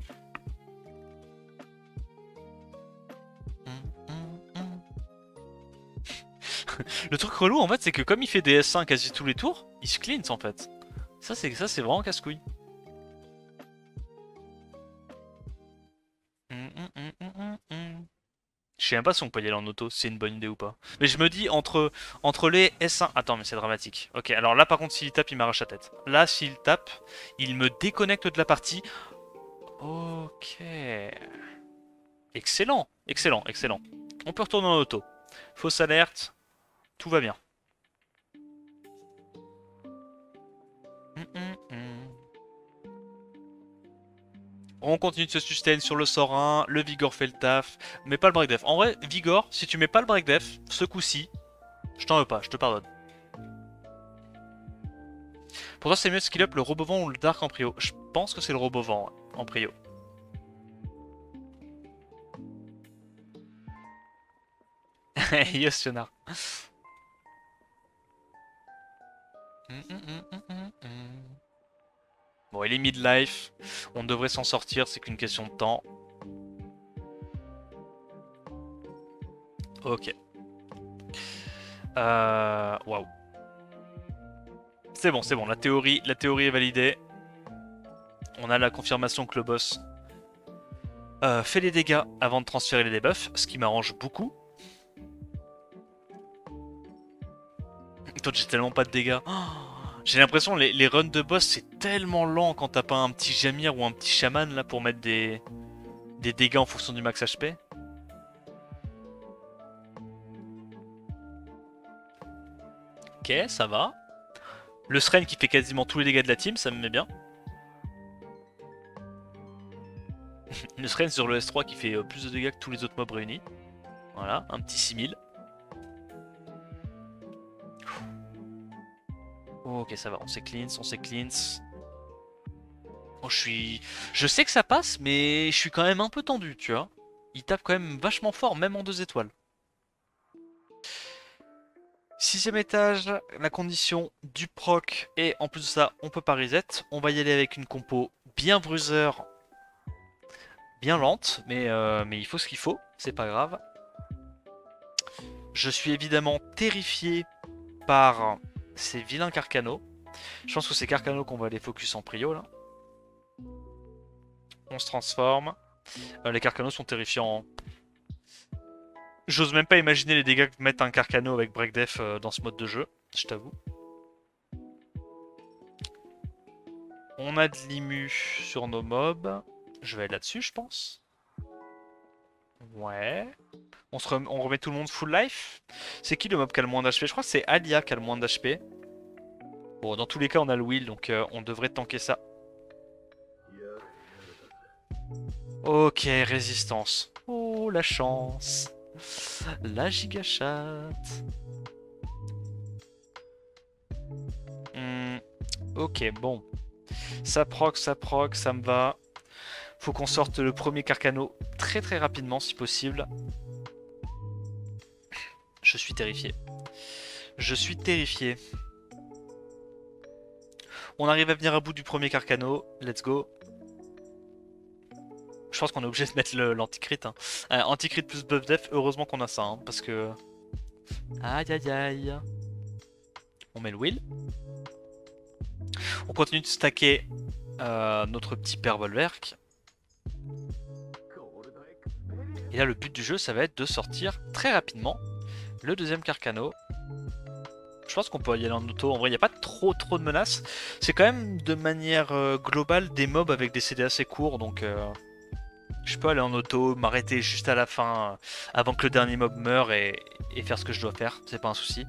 Le truc relou en fait, c'est que comme il fait des S1 quasi tous les tours, il se cleanse en fait. Ça c'est vraiment casse-couille. Je sais même pas si on peut y aller en auto, si c'est une bonne idée ou pas. Mais je me dis entre les S1... Attends, mais c'est dramatique. Ok, alors là par contre s'il tape, il m'arrache la tête. Là s'il tape, il me déconnecte de la partie. Ok. Excellent, excellent, excellent. On peut retourner en auto. Fausse alerte, tout va bien. On continue de se sustain sur le sort 1, le Vigor fait le taf, mais pas le break def. En vrai, Vigor, si tu mets pas le break def, ce coup-ci, je t'en veux pas, je te pardonne. Pour toi, c'est mieux de skill up le Robovent ou le Dark en prio? Je pense que c'est le Robovent en prio. Yostionar. Bon, il est mid-life. On devrait s'en sortir, c'est qu'une question de temps. Ok. Waouh. C'est bon, la théorie est validée. On a la confirmation que le boss fait les dégâts avant de transférer les debuffs, ce qui m'arrange beaucoup. Toi, j'ai tellement pas de dégâts. Oh, j'ai l'impression les runs de boss c'est tellement lent quand t'as pas un petit Jamir ou un petit chaman là pour mettre des dégâts en fonction du max HP. Ok, ça va. Le Sren qui fait quasiment tous les dégâts de la team, ça me met bien. Le Sren sur le S3 qui fait plus de dégâts que tous les autres mobs réunis. Voilà, un petit 6000. Ok, ça va, on s'est cleanse. Oh, je sais que ça passe, mais je suis quand même un peu tendu, tu vois. Il tape quand même vachement fort, même en 2 étoiles. 6ème étage, la condition du proc, et en plus de ça, on peut pas reset. On va y aller avec une compo bien bruiser, bien lente, mais il faut ce qu'il faut, c'est pas grave. Je suis évidemment terrifié par ces vilains Carcano. Je pense que c'est Carcano qu'on va aller focus en prio là. On se transforme. Les Carcanos sont terrifiants. J'ose même pas imaginer les dégâts que mettent un Carcano avec Breakdef dans ce mode de jeu, je t'avoue. On a de l'immu sur nos mobs. Je vais aller là-dessus, je pense. Ouais. On remet tout le monde full life. C'est qui le mob qui a le moins d'HP? Je crois que c'est Alia qui a le moins d'HP. Bon, dans tous les cas, on a le Will, donc on devrait tanker ça. Ok, résistance. Oh, la chance. La gigachatte. Ok, bon. Ça proc, ça me va. Faut qu'on sorte le premier Carcano très très rapidement si possible. Je suis terrifié. Je suis terrifié. On arrive à venir à bout du premier Carcano. Let's go. Je pense qu'on est obligé de mettre l'anticrit. Hein. Anticrit plus buff def, heureusement qu'on a ça. Hein, parce que... Aïe aïe aïe. On met le will. On continue de stacker notre petit Pervolverk. Et là, le but du jeu, ça va être de sortir très rapidement le deuxième Carcano. Je pense qu'on peut y aller en auto. En vrai, il n'y a pas trop de menaces. C'est quand même de manière globale des mobs avec des CD assez courts. Donc, je peux aller en auto, m'arrêter juste à la fin avant que le dernier mob meure et faire ce que je dois faire. C'est pas un souci.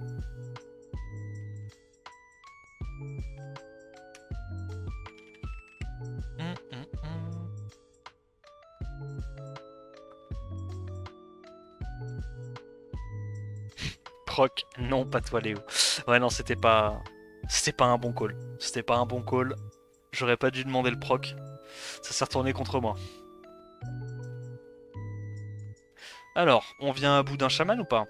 Proc, non, pas toi Léo. Ouais, non, c'était pas un bon call. C'était pas un bon call. J'aurais pas dû demander le proc. Ça s'est retourné contre moi. Alors, on vient à bout d'un chaman ou pas?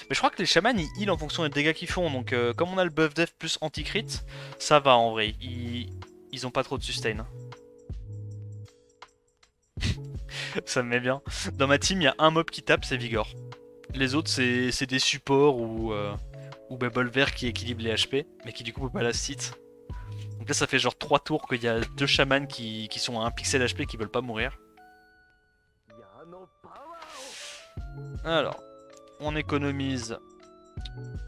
Mais je crois que les chamans ils heal en fonction des dégâts qu'ils font. Donc, comme on a le buff def plus anti-crit, ça va en vrai. Ils ont pas trop de sustain. Ça me met bien. Dans ma team, il y a un mob qui tape, c'est Vigor. Les autres, c'est des supports ou Bolver qui équilibre les HP, mais qui du coup peut pas last hit. Donc là, ça fait genre 3 tours qu'il y a 2 chamans qui sont à 1 pixel HP qui veulent pas mourir. Alors, on économise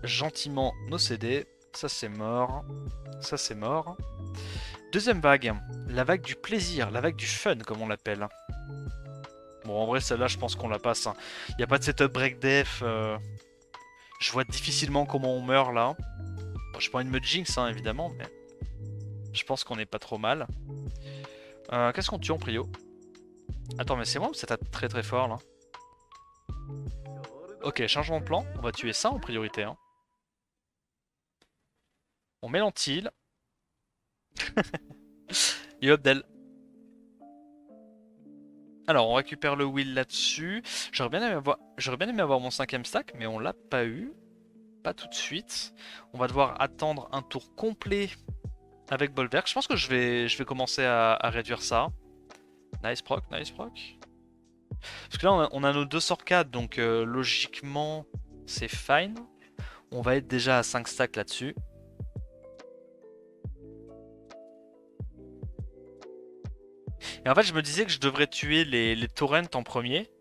gentiment nos CD. Ça, c'est mort. Ça, c'est mort. Deuxième vague. La vague du plaisir, la vague du fun, comme on l'appelle. Bon, en vrai, celle-là, je pense qu'on la passe. Hein. Il n'y a pas de setup break def. Je vois difficilement comment on meurt là. Bon, je pas envie de me jinx, hein, évidemment, mais je pense qu'on est pas trop mal. Qu'est-ce qu'on tue en prio? Attends, mais c'est moi ou ça tape très très fort là? Ok, changement de plan. On va tuer ça en priorité. Hein. On met l'antil. Et Abdel. Alors, on récupère le wheel là-dessus. J'aurais bien aimé avoir mon cinquième stack, mais on l'a pas eu. Pas tout de suite. On va devoir attendre un tour complet avec Bolverk. Je pense que je vais commencer à réduire ça. Nice proc, nice proc. Parce que là, on a nos deux sorts 4, donc logiquement, c'est fine. On va être déjà à 5 stacks là-dessus. Et en fait, je me disais que je devrais tuer les torrents en premier.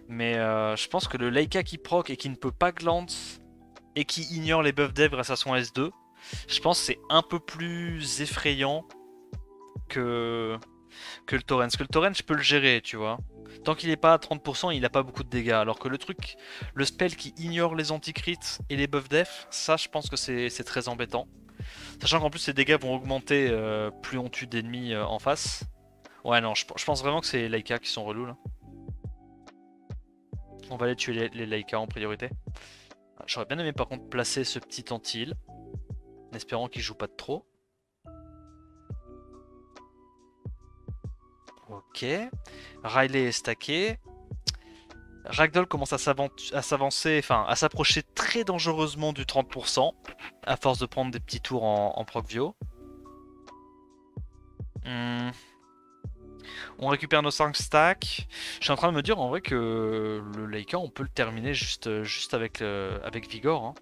Mais je pense que le Leica qui proc et qui ne peut pas glance et qui ignore les buffs dev grâce à son S2, je pense que c'est un peu plus effrayant que le torrent. Parce que le torrent, je peux le gérer, tu vois. Tant qu'il n'est pas à 30%, il n'a pas beaucoup de dégâts. Alors que le spell qui ignore les anti-crits et les buffs def, ça je pense que c'est très embêtant. Sachant qu'en plus ces dégâts vont augmenter plus on tue d'ennemis en face. Ouais non, je pense vraiment que c'est les Leica qui sont relous là. On va aller tuer les Leica en priorité. J'aurais bien aimé par contre placer ce petit Antil, en espérant qu'il joue pas de trop. Ok. Riley est stacké. Ragdoll commence à s'avancer, enfin à s'approcher très dangereusement du 30%, à force de prendre des petits tours en proc-vio. On récupère nos 5 stacks. Je suis en train de me dire en vrai que le Leica on peut le terminer juste avec Vigor. Hein.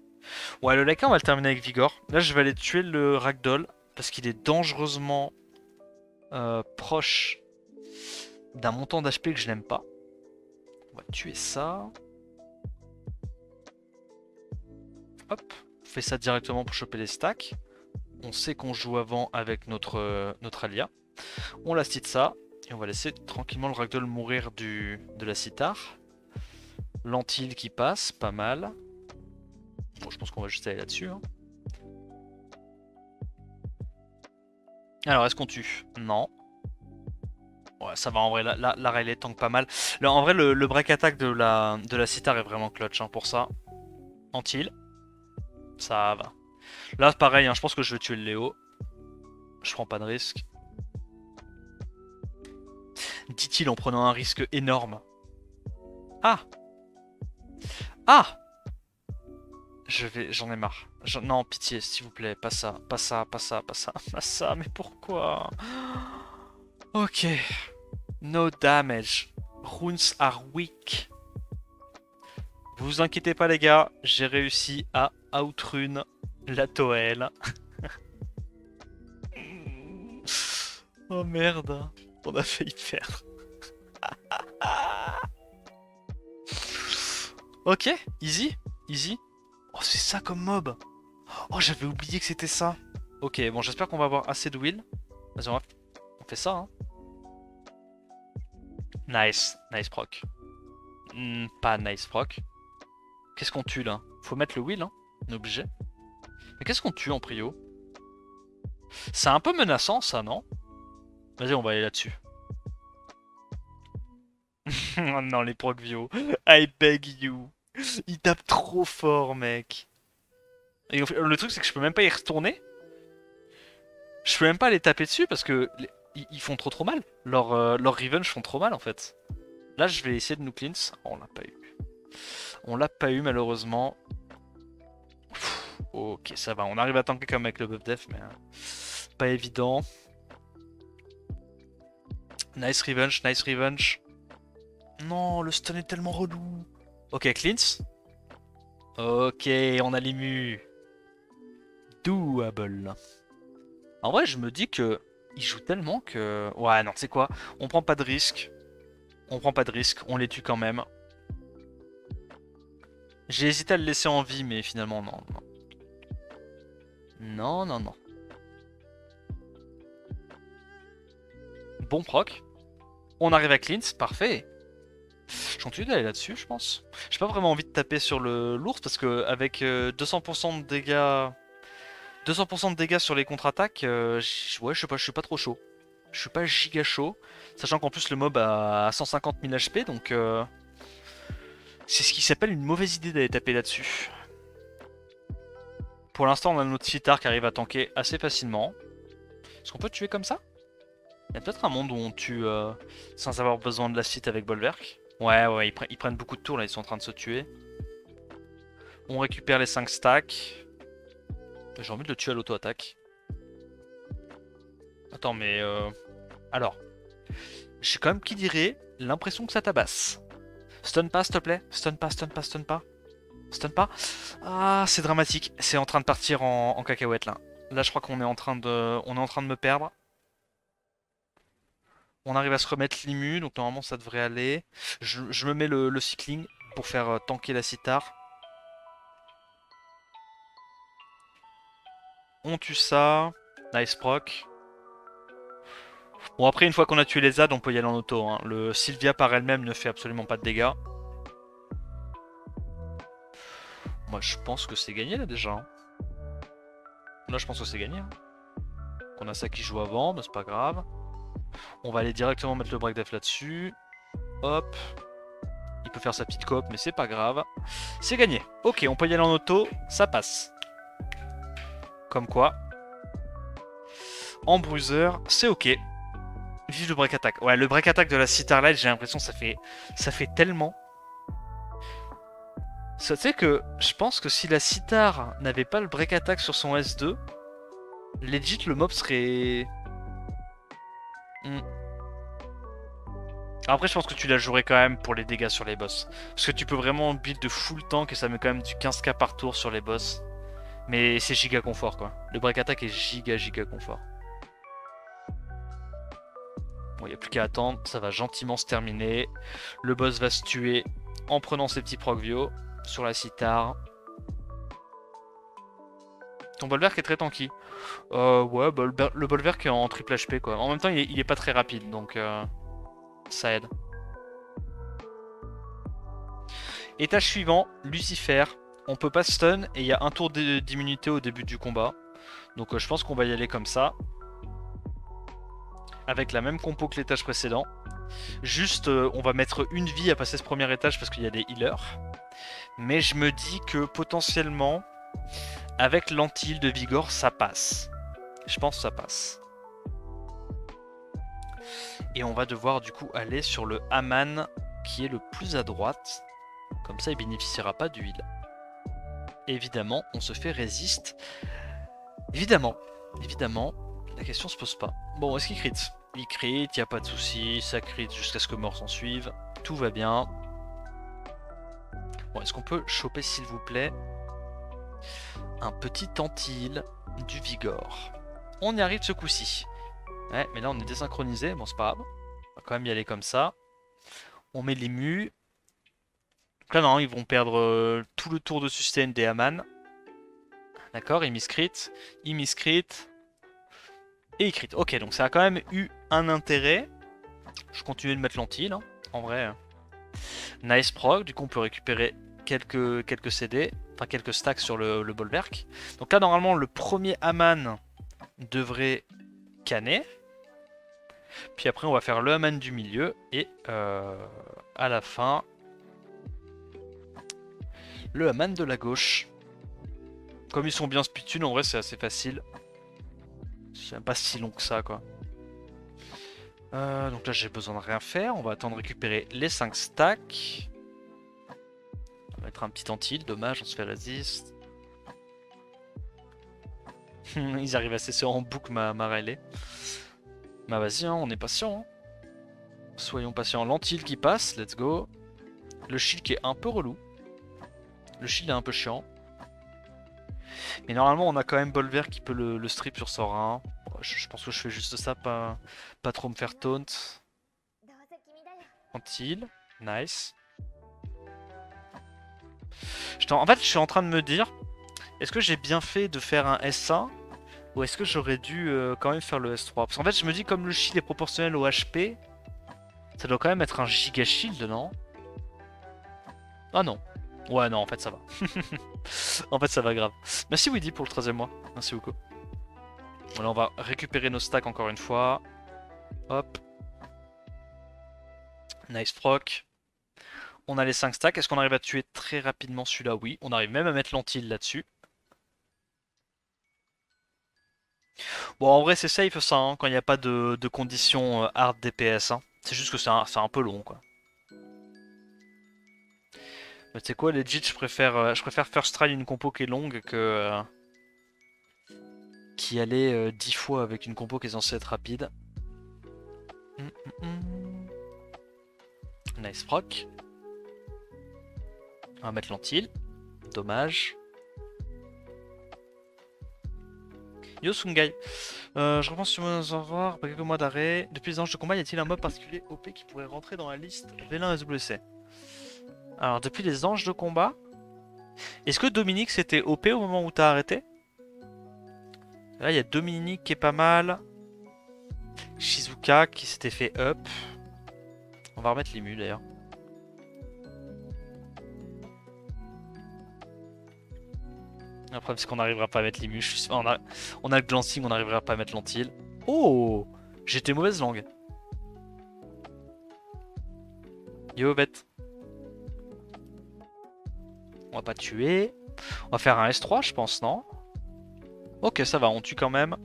Ouais, le Leica on va le terminer avec Vigor. Là je vais aller tuer le Ragdoll parce qu'il est dangereusement proche d'un montant d'HP que je n'aime pas. On va tuer ça. Hop, on fait ça directement pour choper les stacks. On sait qu'on joue avant avec notre Alia. On la cite ça. Et on va laisser tranquillement le Ragdoll mourir de la Citar. L'Antil qui passe, pas mal. Bon, je pense qu'on va juste aller là-dessus. Hein. Alors, est-ce qu'on tue? Non. Ouais, ça va en vrai, la Riley tank pas mal. Là, en vrai, le break attack de la Citar est vraiment clutch hein, pour ça. Antil. Ça va. Là, pareil, hein, je pense que je vais tuer le Léo. Je prends pas de risque. Dit-il en prenant un risque énorme. Ah! Ah! J'en ai marre. Non, pitié, s'il vous plaît, pas ça, pas ça, pas ça, pas ça, pas ça, mais pourquoi? Ok. No damage. Runes are weak. Vous inquiétez pas les gars, j'ai réussi à outrune la Toel. Oh merde, on a failli perdre. Ok, easy, easy. Oh c'est ça comme mob. Oh j'avais oublié que c'était ça. Ok, bon j'espère qu'on va avoir assez de will. Vas-y on fait ça hein. Nice, nice proc. Pas nice proc. Qu'est-ce qu'on tue là? Faut mettre le will hein, on est obligé. Mais qu'est-ce qu'on tue en prio? C'est un peu menaçant ça non? Vas-y on va aller là-dessus. Oh non les proc vio. I beg you. Il tape trop fort mec. Et le truc c'est que je peux même pas y retourner. Je peux même pas les taper dessus parce que ils font trop mal. Leurs revenge font trop mal en fait. Là je vais essayer de nous cleanse. Oh, on l'a pas eu. On l'a pas eu malheureusement. Ok ça va. On arrive à tanker comme avec le buff def mais pas évident. Nice revenge, nice revenge. Non le stun est tellement relou. Ok cleanse. Ok on a l'ému. Doable. En vrai, je me dis que il joue tellement que... Ouais, non, tu sais quoi? On prend pas de risque. On prend pas de risque. On les tue quand même. J'ai hésité à le laisser en vie, mais finalement, non. Non, non, non. Bon proc. On arrive à cleanse. Parfait. Je continue d'aller là-dessus, je pense. J'ai pas vraiment envie de taper sur l'ours parce que avec 200% de dégâts... 200% de dégâts sur les contre-attaques, ouais, je sais pas, je suis pas trop chaud. Je suis pas giga chaud, sachant qu'en plus le mob a 150 000 HP, donc c'est ce qui s'appelle une mauvaise idée d'aller taper là-dessus. Pour l'instant, on a notre Citar qui arrive à tanker assez facilement. Est-ce qu'on peut tuer comme ça? Il y a peut-être un monde où on tue sans avoir besoin de la site avec Bolverk. Ouais, ouais, ils prennent beaucoup de tours là, ils sont en train de se tuer. On récupère les 5 stacks. J'ai envie de le tuer à l'auto-attaque. Attends, mais alors, j'ai quand même qui dirait l'impression que ça tabasse. Stun pas, s'il te plaît. Stun pas, stun pas, stun pas. Stun pas. Ah, c'est dramatique. C'est en train de partir en cacahuète là. Là, je crois qu'on est en train de me perdre. On arrive à se remettre l'immu, donc normalement ça devrait aller. Je me mets le cycling pour faire tanker la sitar. On tue ça. Nice proc. Bon, après, une fois qu'on a tué les ZAD, on peut y aller en auto, hein. Le Sylvia par elle-même ne fait absolument pas de dégâts. Moi, je pense que c'est gagné là déjà, hein. Là, je pense que c'est gagné, hein. On a ça qui joue avant, mais c'est pas grave. On va aller directement mettre le break def là-dessus. Hop. Il peut faire sa petite coop, mais c'est pas grave. C'est gagné. Ok, on peut y aller en auto, ça passe. Comme quoi. En bruiser, c'est ok. Vive le break attack. Ouais, le break attack de la Sitar Light, j'ai l'impression que ça fait tellement. Ça, tu sais que je pense que si la Sitar n'avait pas le break attack sur son S2, legit le mob serait... Hmm. Après, je pense que tu la jouerais quand même pour les dégâts sur les boss. Parce que tu peux vraiment build de full tank et ça met quand même du 15k par tour sur les boss. Mais c'est giga confort quoi. Le break attack est giga confort. Bon, il n'y a plus qu'à attendre, ça va gentiment se terminer. Le boss va se tuer en prenant ses petits progvio sur la Sitar. Ton Bolverk est très tanky. Ouais, bah, le Bolverk est en triple HP quoi. En même temps, il est pas très rapide, donc ça aide. Étage suivant, Lucifer. On peut pas stun et il y a un tour d'immunité au début du combat. Donc je pense qu'on va y aller comme ça. Avec la même compo que l'étage précédent. Juste, on va mettre une vie à passer ce premier étage parce qu'il y a des healers. Mais je me dis que potentiellement, avec l'anti-heal de Vigor, ça passe. Je pense que ça passe. Et on va devoir du coup aller sur le Haman qui est le plus à droite. Comme ça, il bénéficiera pas du heal. Évidemment, on se fait résiste. Évidemment, la question se pose pas. Bon, est-ce qu'il crit? Il crit, y a pas de souci, ça crit jusqu'à ce que mort s'en suive. Tout va bien. Bon, est-ce qu'on peut choper, s'il vous plaît, un petit anti-heal du Vigor? On y arrive ce coup-ci. Ouais, mais là on est désynchronisé, bon c'est pas grave. On va quand même y aller comme ça. On met les mus. Donc là non, ils vont perdre tout le tour de sustain des Haman. D'accord, il miscrit, et il crit. Ok, donc ça a quand même eu un intérêt. Je continue de mettre l'anti, hein, en vrai. Nice prog, du coup on peut récupérer quelques CD, enfin quelques stacks sur le Bolverk. Donc là normalement le premier Haman devrait canner. Puis après on va faire le Haman du milieu et à la fin le Haman de la gauche. Comme ils sont bien spitune, en vrai c'est assez facile. C'est pas si long que ça quoi. Donc là j'ai besoin de rien faire, on va attendre de récupérer les 5 stacks. On va mettre un petit anti, dommage on se fait résiste. Ils arrivent à cesser en boucle ma Rayleigh. Bah vas-y hein, on est patient hein. Soyons patients, l'anti qui passe, let's go. Le shield qui est un peu relou. Le shield est un peu chiant. Mais normalement on a quand même Bolver qui peut le strip sur sort 1. Je pense que je fais juste ça, pas trop me faire taunt. Anti-heal, nice. En fait je suis en train de me dire, est-ce que j'ai bien fait de faire un S1 ou est-ce que j'aurais dû quand même faire le S3? Parce qu'en fait je me dis comme le shield est proportionnel au HP, ça doit quand même être un giga shield, non? Ah non. Ouais non en fait ça va. En fait ça va grave. Merci Weedy pour le 13e mois. Merci beaucoup. Voilà, on va récupérer nos stacks encore une fois. Hop. Nice proc. On a les 5 stacks. Est-ce qu'on arrive à tuer très rapidement celui-là? Oui. On arrive même à mettre l'anti là-dessus. Bon, en vrai, c'est safe ça, hein, quand il n'y a pas de conditions hard DPS. Hein. C'est juste que c'est un peu long, quoi. Mais tu sais quoi, legit, je préfère first try une compo qui est longue que qui allait 10 fois avec une compo qui est censée être rapide. Hum, hum, hum. Nice proc. On va mettre l'antil. Dommage. Yo Sungai. Je repense sur mon savoir, après quelques mois d'arrêt. Depuis les anges de combat, y a-t-il un mob particulier OP qui pourrait rentrer dans la liste V1 SWC? Alors, depuis les anges de combat, est-ce que Dominique c'était OP au moment où t'as arrêté? Là, il y a Dominique qui est pas mal. Shizuka qui s'était fait up. On va remettre l'ému d'ailleurs. Le problème c'est qu'on n'arrivera pas à mettre l'ému. On a le glancing, on n'arrivera pas à mettre l'antil. Oh, j'étais mauvaise langue. Yo bête. On va pas tuer. On va faire un S3 je pense, non? Ok, ça va, on tue quand même.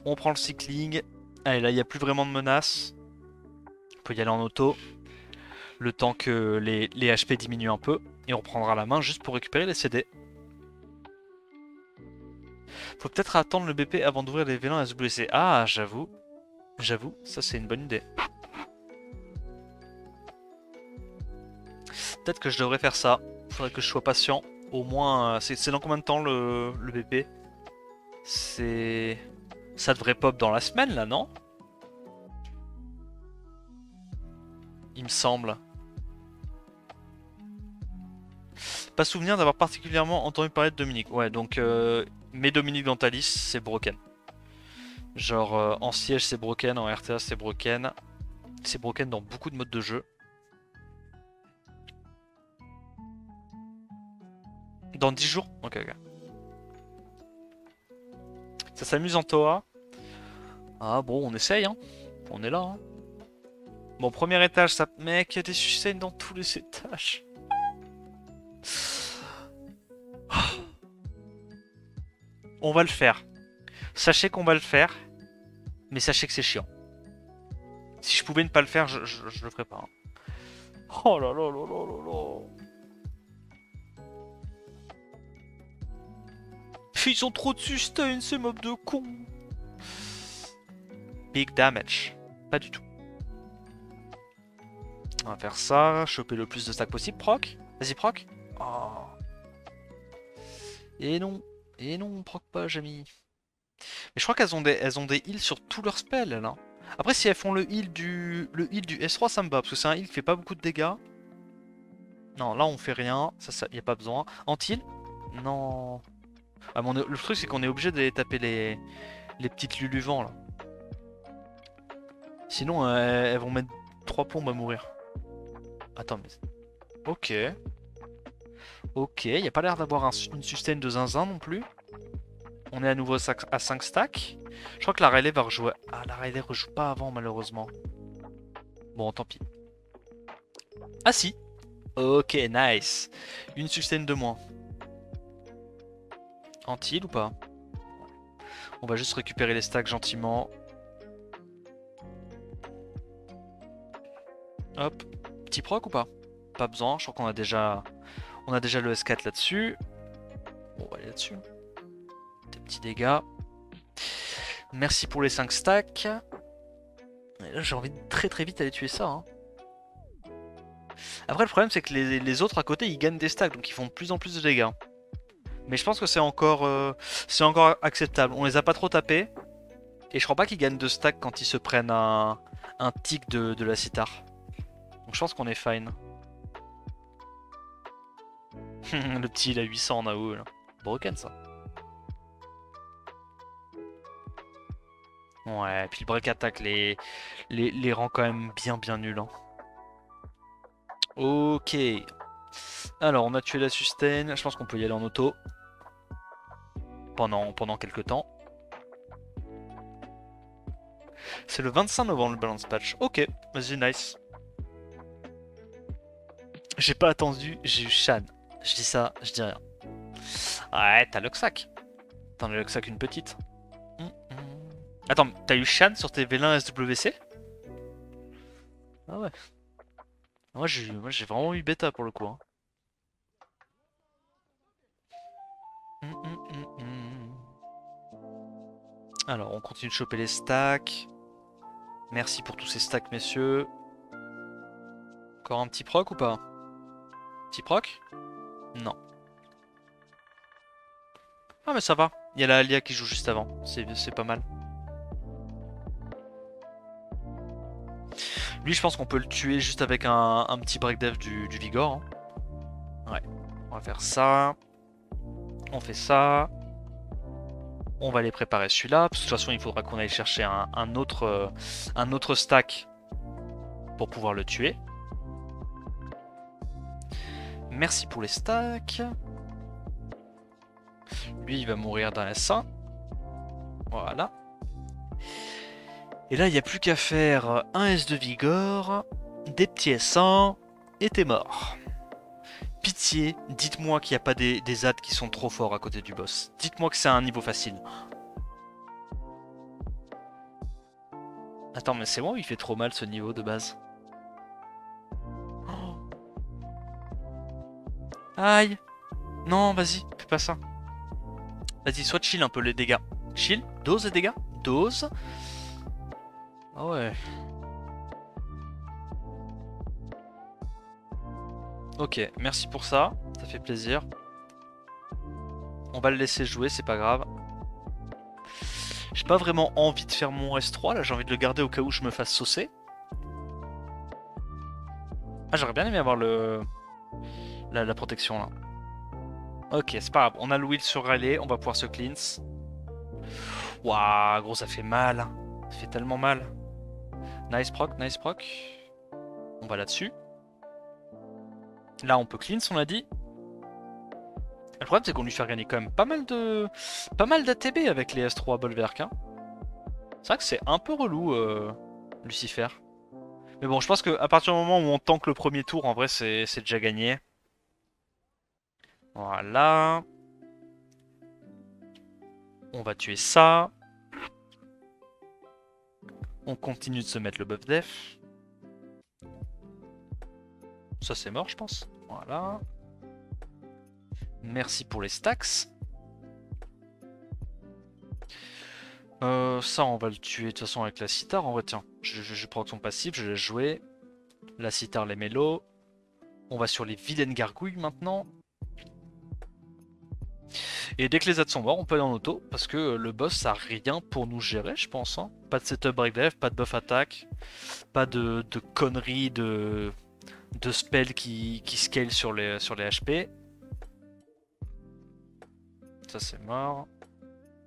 On prend le cycling. Allez, là, il n'y a plus vraiment de menaces. On peut y aller en auto. Le temps que les HP diminuent un peu. Et on prendra la main juste pour récupérer les CD. Faut peut-être attendre le BP avant d'ouvrir les vélins SWC. Ah, j'avoue. J'avoue, ça c'est une bonne idée. Peut-être que je devrais faire ça. Faudrait que je sois patient. Au moins, c'est dans combien de temps le BP? C'est... Ça devrait pop dans la semaine là, non? Il me semble. Pas souvenir d'avoir particulièrement entendu parler de Dominique. Ouais, donc... mais Dominique dans ta liste, c'est broken. Genre, en siège c'est broken, en RTA c'est broken. C'est broken dans beaucoup de modes de jeu. Dans 10 jours? Ok, ok. Ça s'amuse en Toa. Ah bon, on essaye, hein. On est là, hein. Bon, premier étage, ça... Mec, il y a des sustains dans tous les étages. On va le faire. Sachez qu'on va le faire. Mais sachez que c'est chiant. Si je pouvais ne pas le faire, je le ferais pas. Hein. Oh là là là là là là. Ils ont trop de sustain, ces mobs de cons. Big damage. Pas du tout. On va faire ça, choper le plus de stacks possible. Proc. Vas-y, proc. Oh. Et non. Et non, proc pas, Jamie. Mais je crois qu'elles ont des heals sur tous leurs spells, là. Après, si elles font le heal du S3, ça me va. Parce que c'est un heal qui fait pas beaucoup de dégâts. Non, là, on fait rien. Ça y a pas besoin. Anti-heal? Non. Ah, le truc, c'est qu'on est obligé d'aller taper les petites luluvants, là. Sinon, elles vont mettre 3 plombes à mourir. Attends, mais... Ok. Ok, y a pas l'air d'avoir une sustain de zinzin non plus. On est à nouveau à 5 stacks. Je crois que la Riley va rejouer. Ah, la Riley rejoue pas avant, malheureusement. Bon, tant pis. Ah si. Ok, nice. Une sustain de moins. Anti-heal ou pas? On va juste récupérer les stacks gentiment. Hop. Petit proc ou pas? Pas besoin, je crois qu'on a déjà... On a déjà le S4 là-dessus. Bon, on va aller là-dessus. Des petits dégâts. Merci pour les 5 stacks. Et là, j'ai envie de très très vite aller tuer ça. Hein. Après, le problème, c'est que les autres à côté, ils gagnent des stacks, donc ils font de plus en plus de dégâts. Mais je pense que c'est encore acceptable. On les a pas trop tapés. Et je crois pas qu'ils gagnent de stacks quand ils se prennent un tic de la sitar. Donc je pense qu'on est fine. Le petit, il a 800 en AOE là. Broken ça. Ouais, puis le break attack les rend quand même bien nuls. Hein. Ok. Alors, on a tué la sustain. Je pense qu'on peut y aller en auto. Pendant quelques temps. C'est le 25 novembre le balance patch. Ok, vas-y, nice. J'ai pas attendu, j'ai eu Shan. Je dis ça, je dis rien. Ouais, t'as Luxac. T'en as Luxac une petite. Attends, t'as eu Shan sur tes Vélin SWC? Ah ouais. Moi j'ai vraiment eu bêta pour le coup. Hein. Alors on continue de choper les stacks. Merci pour tous ces stacks messieurs. Encore un petit proc ou pas? Petit proc? Non. Ah mais ça va. Il y a la Alia qui joue juste avant. C'est pas mal. Lui je pense qu'on peut le tuer juste avec un petit break dev du Vigor. Hein. Ouais. On va faire ça. On fait ça. On va aller préparer celui-là. Parce que de toute façon il faudra qu'on aille chercher un autre stack pour pouvoir le tuer. Merci pour les stacks. Lui, il va mourir d'un S1. Voilà. Et là, il n'y a plus qu'à faire un S de Vigor, des petits S1, et t'es mort. Pitié, dites-moi qu'il n'y a pas des adds qui sont trop forts à côté du boss. Dites-moi que c'est un niveau facile. Attends, mais c'est moi ou il fait trop mal ce niveau de base? Oh. Aïe. Non, vas-y, fais pas ça. Vas-y, soit chill un peu les dégâts. Chill, dose les dégâts, dose. Ah ouais. Ok, merci pour ça, ça fait plaisir. On va le laisser jouer, c'est pas grave. J'ai pas vraiment envie de faire mon S3, là j'ai envie de le garder au cas où je me fasse saucer. Ah, j'aurais bien aimé avoir la protection là. Ok, c'est pas grave, on a le wheel sur Raleigh, on va pouvoir se cleanse. Waouh, gros, ça fait mal. Ça fait tellement mal. Nice proc, nice proc. On va là-dessus. Là, on peut cleanse, on l'a dit. Le problème, c'est qu'on lui fait gagner quand même pas mal d'ATB avec les S3 Bolverk. Hein. C'est vrai que c'est un peu relou, Lucifer. Mais bon, je pense qu'à partir du moment où on tank le premier tour, en vrai, c'est déjà gagné. Voilà. On va tuer ça. On continue de se mettre le buff def. Ça, c'est mort, je pense. Voilà. Merci pour les stacks. Ça, on va le tuer de toute façon avec la sitar. En vrai, tiens, je prends son passif, je laisse jouer. La sitar, les mélos. On va sur les vilaines gargouilles maintenant. Et dès que les adds sont morts, on peut aller en auto. Parce que le boss a rien pour nous gérer, je pense. Hein. Pas de setup break dev, pas de buff attaque. Pas de conneries de spell qui scale sur les HP. Ça, c'est mort.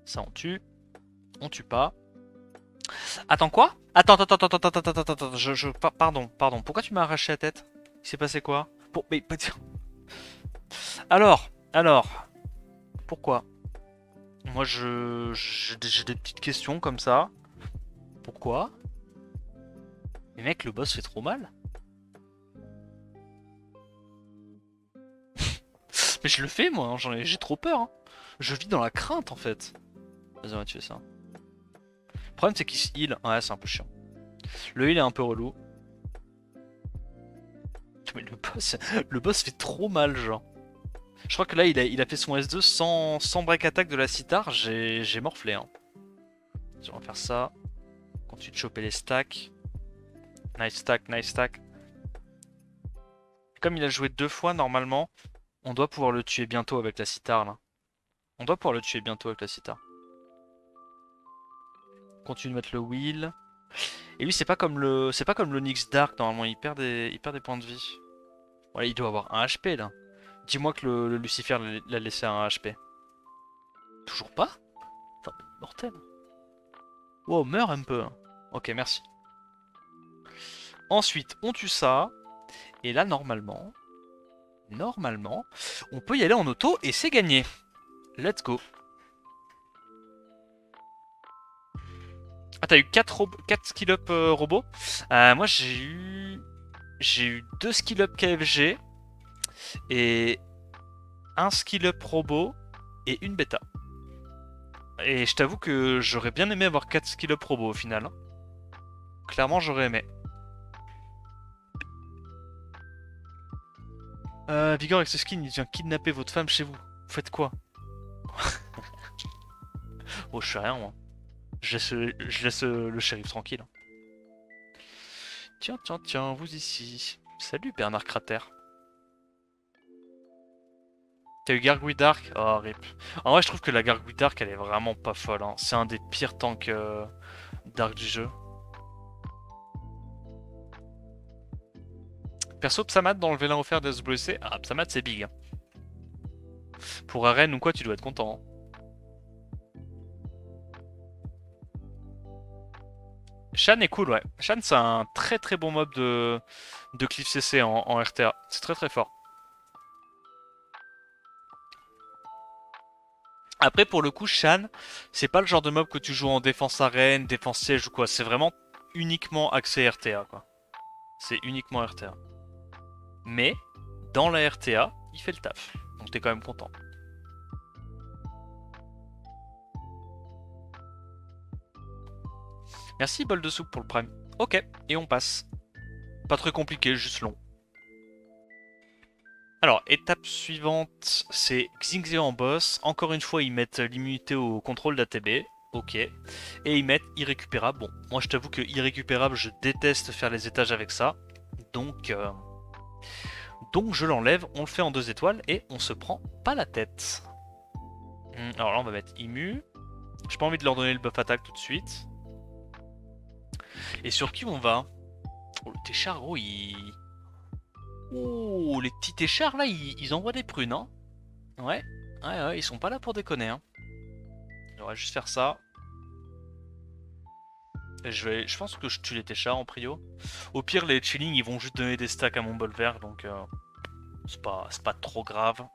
Ça, on tue. On tue pas. Attends, quoi? Attends. Pardon. Pourquoi tu m'as arraché la tête? Il s'est passé quoi? Mais... Alors. Pourquoi? Moi, j'ai des petites questions comme ça. Pourquoi? Mais mec, le boss fait trop mal. Mais je le fais, moi. Hein, j'ai trop peur. Hein. Je vis dans la crainte, en fait. Vas-y, on va tuer ça. Le problème, c'est qu'il se heal. Ouais, c'est un peu chiant. Le heal est un peu relou. Mais le boss fait trop mal, genre. Je crois que là, il a fait son S2 sans break attack de la sitar. J'ai morflé. Hein. On va faire ça. Continue de choper les stacks. Nice stack. Comme il a joué 2 fois, normalement, on doit pouvoir le tuer bientôt avec la sitar, là. On doit pouvoir le tuer bientôt avec la sitar. Continue de mettre le wheel. Et lui, c'est pas comme le Nyx Dark, normalement, il perd des points de vie. Voilà, il doit avoir un HP, là. Dis-moi que le Lucifer l'a laissé un HP. Toujours pas? Putain, mortel. Wow, meurs un peu. Ok, merci. Ensuite, on tue ça. Et là, normalement, on peut y aller en auto et c'est gagné. Let's go. Ah, t'as eu 4 skill up robots. Moi, j'ai eu 2 skill up KFG et un skill up robot et une bêta. Et je t'avoue que j'aurais bien aimé avoir 4 skill up robo au final, hein. Clairement, j'aurais aimé. Vigor avec ce skin, il vient kidnapper votre femme chez vous. Vous faites quoi? Oh, je fais rien, moi. Je laisse le shérif tranquille. Tiens, tiens, tiens, vous ici. Salut Bernard Crater. T'as eu Gargouille Dark? Oh, rip. En vrai, je trouve que la Gargouille Dark, elle est vraiment pas folle, hein. C'est un des pires tanks Dark du jeu. Perso, Psamat dans le vélin offert de se blesser. Ah, Psamat, c'est big, hein. Pour Arène ou quoi, tu dois être content, hein. Shan est cool, ouais. Shan, c'est un très très bon mob de Cliff CC en RTA. C'est très très fort. Après, pour le coup, Shan, c'est pas le genre de mob que tu joues en défense arène, défense siège ou quoi. C'est vraiment uniquement axé RTA, quoi. C'est uniquement RTA. Mais, dans la RTA, il fait le taf. Donc t'es quand même content. Merci, bol de soupe pour le prime. Ok, et on passe. Pas très compliqué, juste long. Alors, étape suivante, c'est Xingzeo en boss. Encore une fois, ils mettent l'immunité au contrôle d'ATB. Ok. Et ils mettent irrécupérable. Bon, moi je t'avoue que irrécupérable, je déteste faire les étages avec ça. Donc, donc je l'enlève, on le fait en 2 étoiles et on se prend pas la tête. Alors là, on va mettre Immu. J'ai pas envie de leur donner le buff attaque tout de suite. Et sur qui on va? Oh, le Téchard, gros, il... Oh, les petits Téchards, là, ils envoient des prunes, hein. Ouais, ouais, ils sont pas là pour déconner, hein. On va juste faire ça. Et je pense que je tue les Téchards en prio. Au pire, les Chilling, ils vont juste donner des stacks à mon Bolver, donc c'est pas trop grave.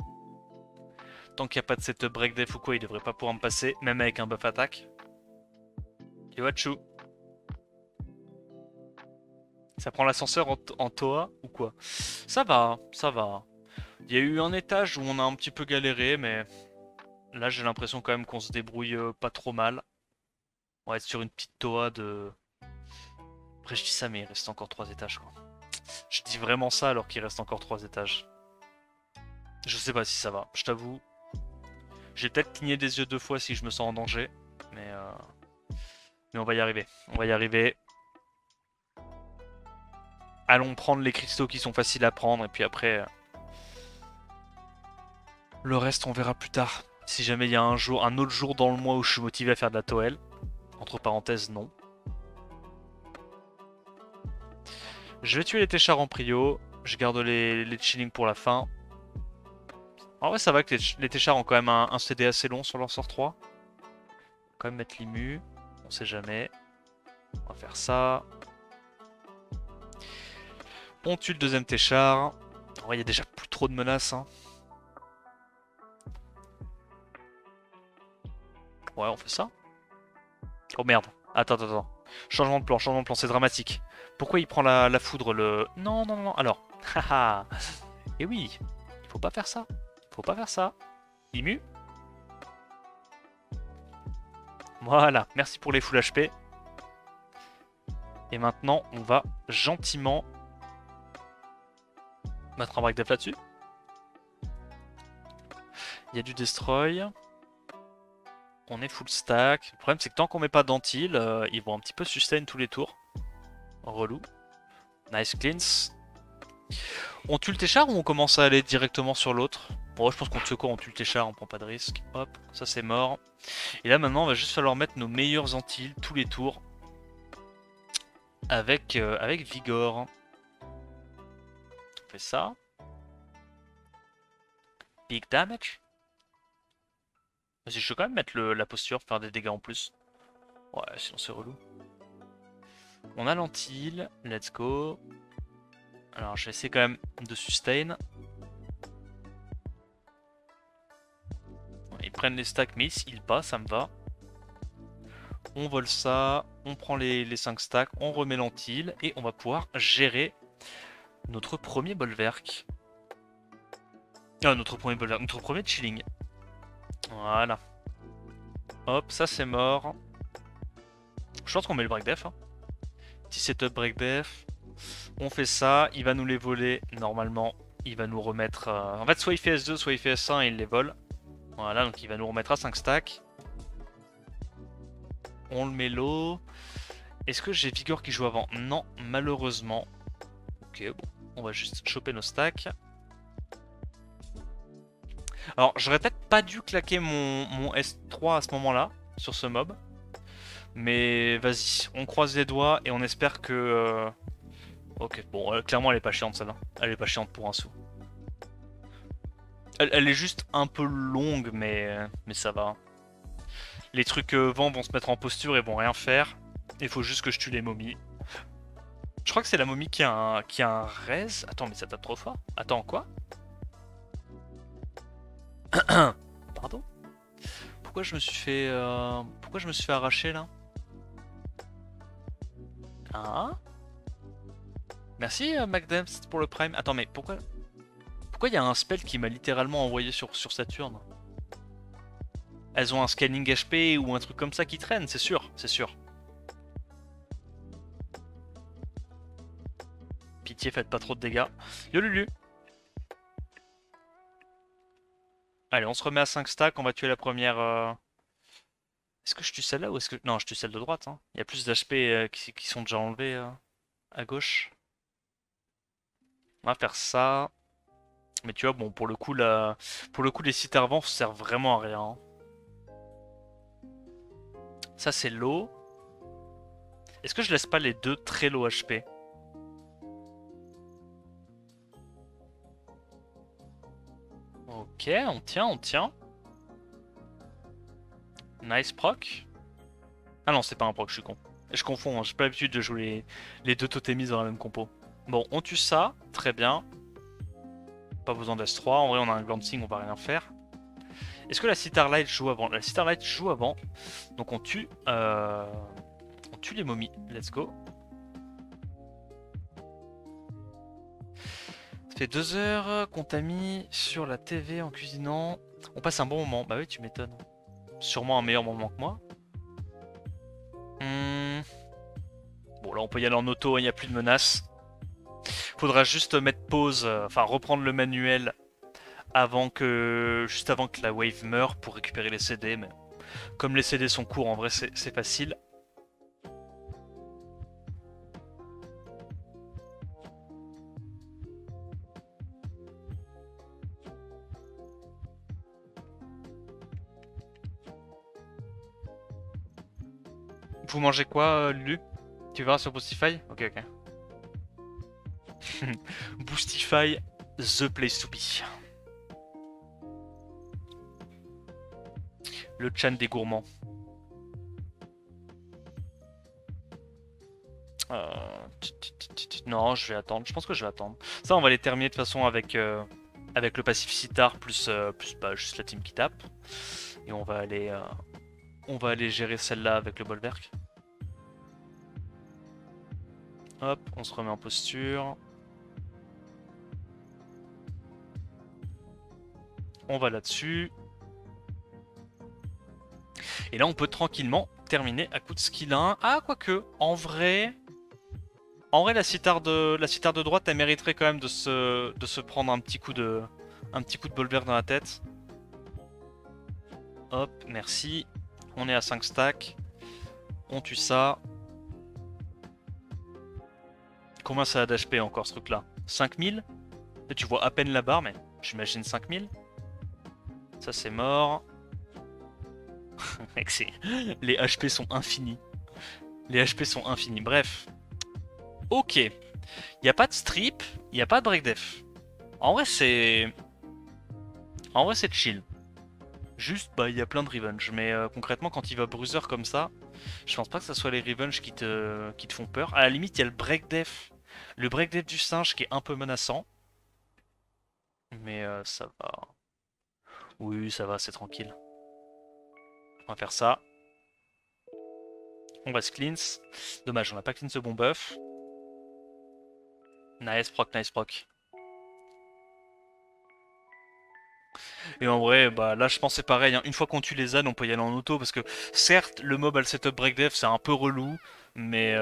Tant qu'il n'y a pas de setup break def ou quoi, il devrait pas pouvoir me passer, même avec un buff attaque. Yoachu. Ça prend l'ascenseur en Toa ou quoi? Ça va, ça va. Il y a eu un étage où on a un petit peu galéré, mais là j'ai l'impression quand même qu'on se débrouille pas trop mal. On va être sur une petite Toa de... Après je dis ça, mais il reste encore 3 étages, quoi. Je dis vraiment ça alors qu'il reste encore 3 étages. Je sais pas si ça va, je t'avoue. J'ai peut-être cligné des yeux 2 fois si je me sens en danger, mais on va y arriver. On va y arriver. Allons prendre les cristaux qui sont faciles à prendre, et puis après... Le reste, on verra plus tard. Si jamais il y a un autre jour dans le mois où je suis motivé à faire de la Toel. Entre parenthèses, non. Je vais tuer les Téchards en prio. Je garde les chillings pour la fin. En vrai, ça va que les Téchards ont quand même un CD assez long sur leur sort 3. Quand même mettre l'immu. On sait jamais. On va faire ça. On tue le deuxième Téchard. En vrai, il y a déjà plus trop de menaces, hein. Ouais, on fait ça. Oh merde. Attends. Changement de plan, c'est dramatique. Pourquoi il prend la foudre, le... Non. Alors. Haha. Et oui. Il faut pas faire ça. Faut pas faire ça. Immu. Voilà. Merci pour les full HP. Et maintenant, on va gentiment mettre un break def là-dessus. Il y a du destroy. On est full stack. Le problème, c'est que tant qu'on met pas d'antil, ils vont un petit peu sustain tous les tours. Relou. Nice cleans. On tue le Téchard ou on commence à aller directement sur l'autre? Bon, je pense qu'on tue quoi? On tue le Téchard, on prend pas de risque. Hop, ça c'est mort. Et là maintenant, on va juste falloir mettre nos meilleurs antilles tous les tours. Avec Vigor. On fait ça. Big damage. Vas-y, je vais quand même mettre la posture, faire des dégâts en plus. Ouais, sinon c'est relou. On a l'antille, let's go. Alors je vais essayer quand même de sustain. Ils prennent les stacks, mais ils heal pas, ça me va. On vole ça, on prend les 5 stacks, on remet l'antille et on va pouvoir gérer notre premier bolverk. Notre premier bolverk, notre premier chilling. Voilà. Hop, ça c'est mort. Je pense qu'on met le break def. Hein. Petit setup break def. On fait ça, il va nous les voler. Normalement, il va nous remettre... En fait, soit il fait S2, soit il fait S1 et il les vole. Voilà, donc il va nous remettre à 5 stacks. On le met low. Est-ce que j'ai Vigor qui joue avant? Non, malheureusement. Ok, bon. On va juste choper nos stacks. Alors, j'aurais peut-être pas dû claquer mon S3 à ce moment-là, sur ce mob. Mais vas-y, on croise les doigts et on espère que... Ok, bon, clairement elle est pas chiante celle-là. Elle est pas chiante pour un sou. Elle est juste un peu longue, mais ça va. Les trucs vent vont se mettre en posture et vont rien faire. Il faut juste que je tue les momies. Je crois que c'est la momie qui a un raise. Attends, mais ça tape trop fort. Attends, quoi? Pardon? Pourquoi je me suis fait... Pourquoi je me suis fait arracher là? Ah? Merci MacDems pour le prime. Attends, mais pourquoi il y a un spell qui m'a littéralement envoyé sur Saturne? Elles ont un scanning HP ou un truc comme ça qui traîne, c'est sûr, c'est sûr. Pitié, faites pas trop de dégâts. Yo Lulu. Allez, on se remet à 5 stacks, on va tuer la première... Est-ce que je tue celle-là ou est-ce que... Non, je tue celle de droite. Hein. Il y a plus d'HP qui sont déjà enlevés à gauche. On va faire ça. Mais tu vois, bon, pour le coup, les sites avant servent vraiment à rien. Hein. Ça, c'est low. Est-ce que je laisse pas les deux très low HP? Ok, on tient, on tient. Nice proc. Ah non, c'est pas un proc, je suis con. Je confonds, hein, j'ai pas l'habitude de jouer les deux totémis dans la même compo. Bon, on tue ça, très bien. Pas besoin d'S3, en vrai on a un glancing, on va rien faire. Est-ce que la Citarlight joue avant? La Citarlight joue avant, donc on tue les momies, let's go. Ça fait 2 heures qu'on t'a mis sur la TV en cuisinant. On passe un bon moment, bah oui tu m'étonnes. Sûrement un meilleur moment que moi. Bon là on peut y aller en auto, il n'y a plus de menaces. Faudra juste mettre pause, enfin reprendre le manuel juste avant que la wave meure pour récupérer les CD, mais comme les CD sont courts, en vrai c'est facile. Vous mangez quoi, Lulu? Tu verras sur Boostify? Ok, ok. Boostify, the place to be. Le chan des gourmands. Non, je vais attendre. Je pense que je vais attendre. Ça, on va les terminer de toute façon avec le passif Sitar plus bah, juste la team qui tape. Et on va aller gérer celle-là avec le bolwerk. Hop, on se remet en posture. On va là-dessus. Et là, on peut tranquillement terminer à coup de skill 1. Ah, quoique, en vrai, la citar de droite, elle mériterait quand même de se prendre un petit coup de bolwerk dans la tête. Hop, merci. On est à 5 stacks. On tue ça. Combien ça a d'HP encore ce truc-là? 5000? Tu vois à peine la barre, mais j'imagine 5000. Ça c'est mort. Mec, les HP sont infinis. Les HP sont infinis. Bref. Ok. Il n'y a pas de strip, il n'y a pas de break def. En vrai, c'est chill. Juste, bah, il y a plein de revenge. Mais concrètement, quand il va bruiser comme ça, je pense pas que ce soit les revenge qui te font peur. À la limite, il y a le break def. Le break def du singe qui est un peu menaçant. Mais ça va. Oui, ça va, c'est tranquille. On va faire ça. On va se cleanse. Dommage, on n'a pas cleanse ce bon buff. Nice proc, nice proc. Et en vrai, bah là je pense c'est pareil, hein. Une fois qu'on tue les ânes, on peut y aller en auto parce que certes le mob a le setup break def, c'est un peu relou, mais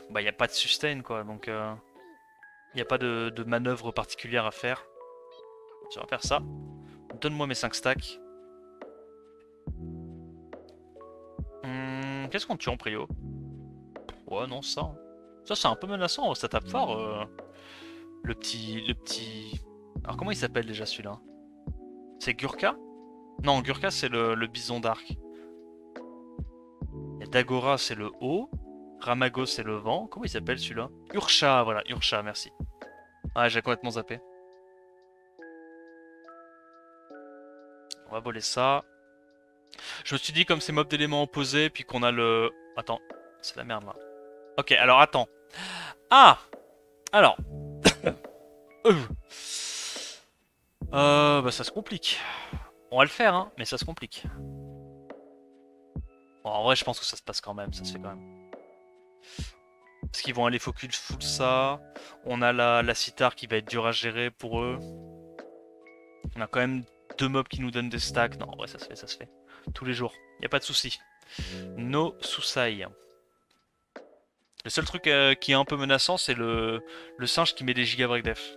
bah y a pas de sustain quoi, donc y a pas de manœuvre particulière à faire. Tu vas faire ça. Donne-moi mes 5 stacks. Qu'est-ce qu'on tue en prio? Ouais non ça. Hein. Ça c'est un peu menaçant, ça tape fort. Le petit. Alors comment il s'appelle déjà celui-là? C'est Gurka? Non, Gurka c'est le bison d'arc. Et Dagora c'est le haut. Ramago c'est le vent. Comment il s'appelle celui-là? Urcha, voilà, Urcha, merci. Ah, j'ai complètement zappé. On va voler ça. Je me suis dit comme c'est mob d'éléments opposés, puis qu'on a le... Attends, c'est la merde là. Ok, alors attends. Ah! Alors. Euh. Bah ça se complique. On va le faire, hein, mais ça se complique. Bon, en vrai, je pense que ça se passe quand même, ça se fait quand même. Parce qu'ils vont aller focus full ça. On a la sitar qui va être dure à gérer pour eux. On a quand même deux mobs qui nous donnent des stacks. Non, ouais, ça se fait, ça se fait. Tous les jours. Y a pas de souci. No Susai. Le seul truc qui est un peu menaçant, c'est le singe qui met des giga break def.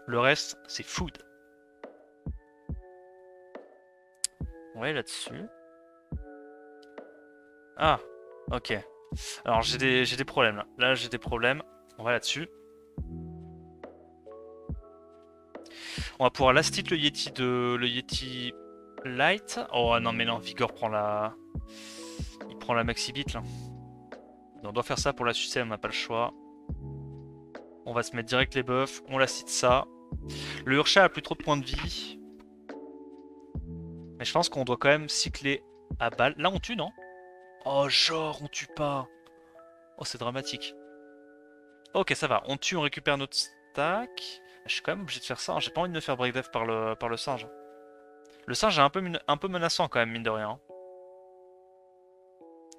Le reste, c'est food. Ouais, là-dessus. Ah, ok. Alors j'ai des problèmes là. Là j'ai des problèmes. On va là-dessus. On va pouvoir last hit le Yeti Light. Oh non mais non, Vigor prend la. Il prend la maxi bit là. On doit faire ça pour la sucer, on n'a pas le choix. On va se mettre direct les buffs, on last hit ça. Le Urcha a plus trop de points de vie. Mais je pense qu'on doit quand même cycler à balle. Là on tue non? Oh genre on tue pas. Oh c'est dramatique. Ok ça va, on tue, on récupère notre stack. Je suis quand même obligé de faire ça, hein. J'ai pas envie de me faire break death par le singe. Le singe est un peu menaçant quand même, mine de rien.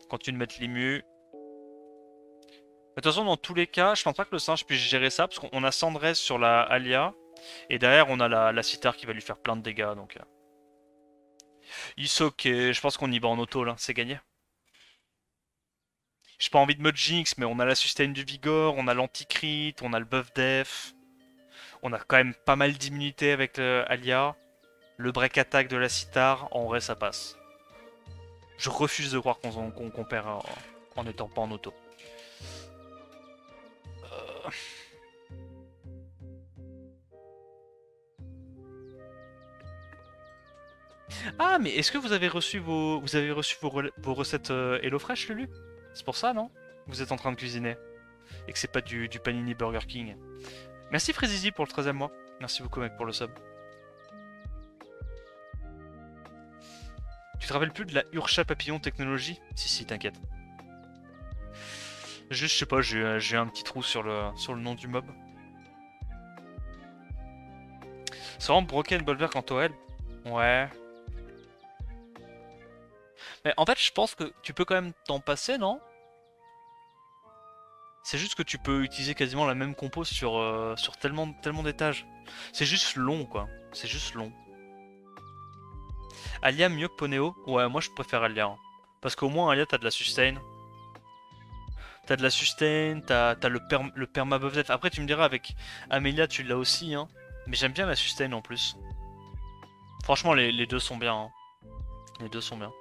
Continue de mettre l'immu. De toute façon, dans tous les cas, je pense pas que le singe puisse gérer ça, parce qu'on a Sandrez sur la Alia, et derrière on a la Citar qui va lui faire plein de dégâts, donc... It's ok, je pense qu'on y va en auto là, c'est gagné. J'ai pas envie de me jinx, mais on a la sustain du Vigor, on a l'anti-crit, on a le buff def. On a quand même pas mal d'immunité avec le Alia. Le break attack de la Citar, en vrai ça passe. Je refuse de croire qu'on perd en étant pas en auto. Ah, mais est-ce que vous avez reçu vos recettes HelloFresh, Lulu? C'est pour ça, non? Vous êtes en train de cuisiner. Et que c'est pas du Panini Burger King. Merci Frézizi pour le 13e mois. Merci beaucoup, mec, pour le sub. Tu te rappelles plus de la Urcha Papillon Technologie? Si, si, t'inquiète. Juste, je sais pas, j'ai un petit trou sur le nom du mob. C'est vraiment Broken Bolver quant au L. Ouais. Mais en fait, je pense que tu peux quand même t'en passer, non? C'est juste que tu peux utiliser quasiment la même compo sur tellement d'étages. C'est juste long, quoi. C'est juste long. Alia mieux que Poneo? Ouais, moi je préfère Alia. Hein. Parce qu'au moins Alia, t'as de la sustain. T'as de la sustain, t'as le perma buff def. Après, tu me diras, avec Amelia, tu l'as aussi. Hein. Mais j'aime bien la sustain en plus. Franchement, les deux sont bien. Hein. Les deux sont bien.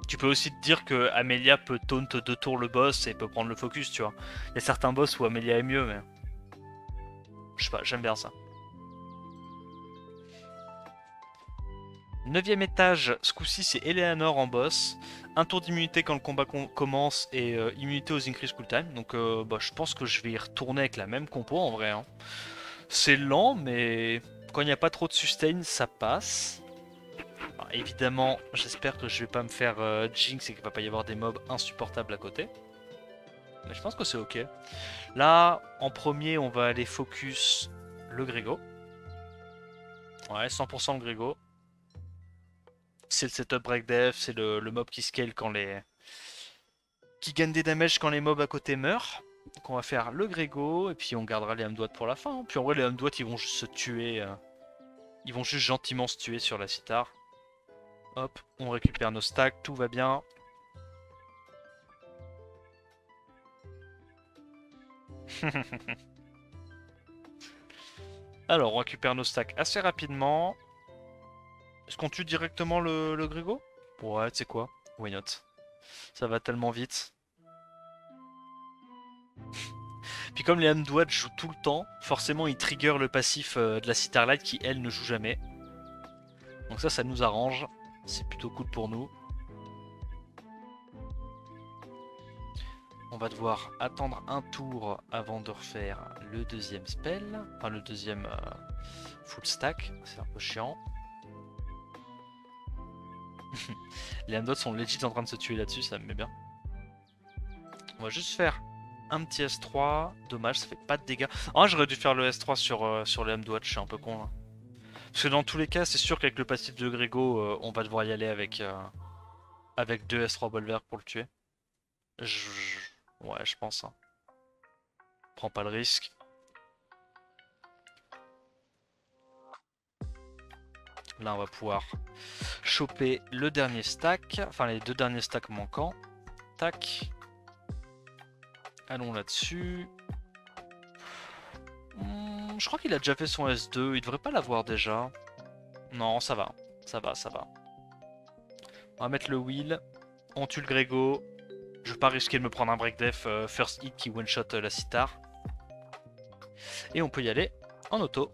Tu peux aussi te dire que Amelia peut taunt 2 tours le boss et peut prendre le focus, tu vois. Il y a certains boss où Amelia est mieux, mais... Je sais pas, j'aime bien ça. 9ème étage, ce coup-ci c'est Eleanor en boss. Un tour d'immunité quand le combat commence et immunité aux increase cooltime. Donc bah, je pense que je vais y retourner avec la même compo en vrai. Hein. C'est lent, mais quand il n'y a pas trop de sustain, ça passe. Alors, évidemment, j'espère que je vais pas me faire jinx et qu'il va pas y avoir des mobs insupportables à côté. Mais je pense que c'est ok. Là, en premier, on va aller focus le Grégo. Ouais, 100% le Grégo. C'est le setup break def, c'est le mob qui scale quand les... qui gagne des damages quand les mobs à côté meurent. Donc on va faire le Grégo, et puis on gardera les Hamdouat pour la fin. Hein. Puis en vrai, les Hamdouat, ils vont juste se tuer. Ils vont juste gentiment se tuer sur la Citar. Hop, on récupère nos stacks, tout va bien. Alors, on récupère nos stacks assez rapidement. Est-ce qu'on tue directement le Grégo? Ouais, tu sais quoi? Why not? Ça va tellement vite. Puis comme les Amdouad jouent tout le temps, forcément ils trigger le passif de la Citarlight qui elle ne joue jamais. Donc ça nous arrange. C'est plutôt cool pour nous. On va devoir attendre un tour avant de refaire le deuxième spell. Enfin le deuxième full stack. C'est un peu chiant. Les Amdouad sont legit en train de se tuer là-dessus, ça me met bien. On va juste faire un petit S3. Dommage, ça fait pas de dégâts. Ah, j'aurais dû faire le S3 sur les Amdouad, je suis un peu con là. Parce que dans tous les cas, c'est sûr qu'avec le passif de Grégo, on va devoir y aller avec 2 S3 Bolverk pour le tuer. Ouais, je pense. Hein. Prends pas le risque. Là, on va pouvoir choper le dernier stack. Enfin, les 2 derniers stacks manquants. Tac. Allons là-dessus. Je crois qu'il a déjà fait son S2. Il devrait pas l'avoir déjà. Non, ça va. Ça va, ça va. On va mettre le wheel. On tue le Grégo. Je vais pas risquer de me prendre un break def first hit qui one shot la Citar. Et on peut y aller en auto.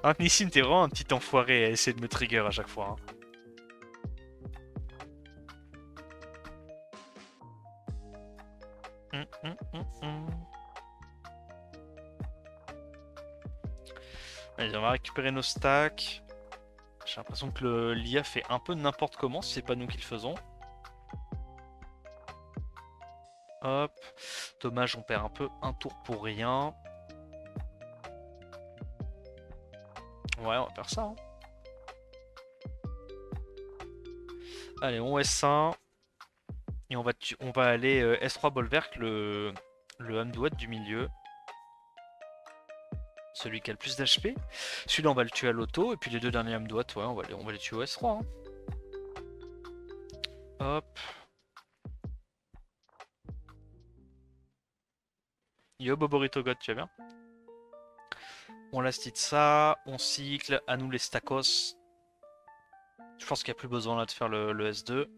Ah, Nissim, t'es vraiment un petit enfoiré à essayer de me trigger à chaque fois. Allez, on va récupérer nos stacks. J'ai l'impression que l'IA fait un peu n'importe comment si c'est pas nous qui le faisons. Hop. Dommage, on perd un peu un tour pour rien. Ouais, on va faire ça. Hein. Allez, on S1. Et on va aller S3 Bolverk, le Hamdouad du milieu. Celui qui a le plus d'HP. Celui-là, on va le tuer à l'auto. Et puis les 2 derniers Hamdouad, ouais, on va les tuer au S3. Hein. Hop. Yo, Boborito God, tu vas bien? On last hit ça. On cycle. À nous les Stakos. Je pense qu'il n'y a plus besoin là de faire le S2.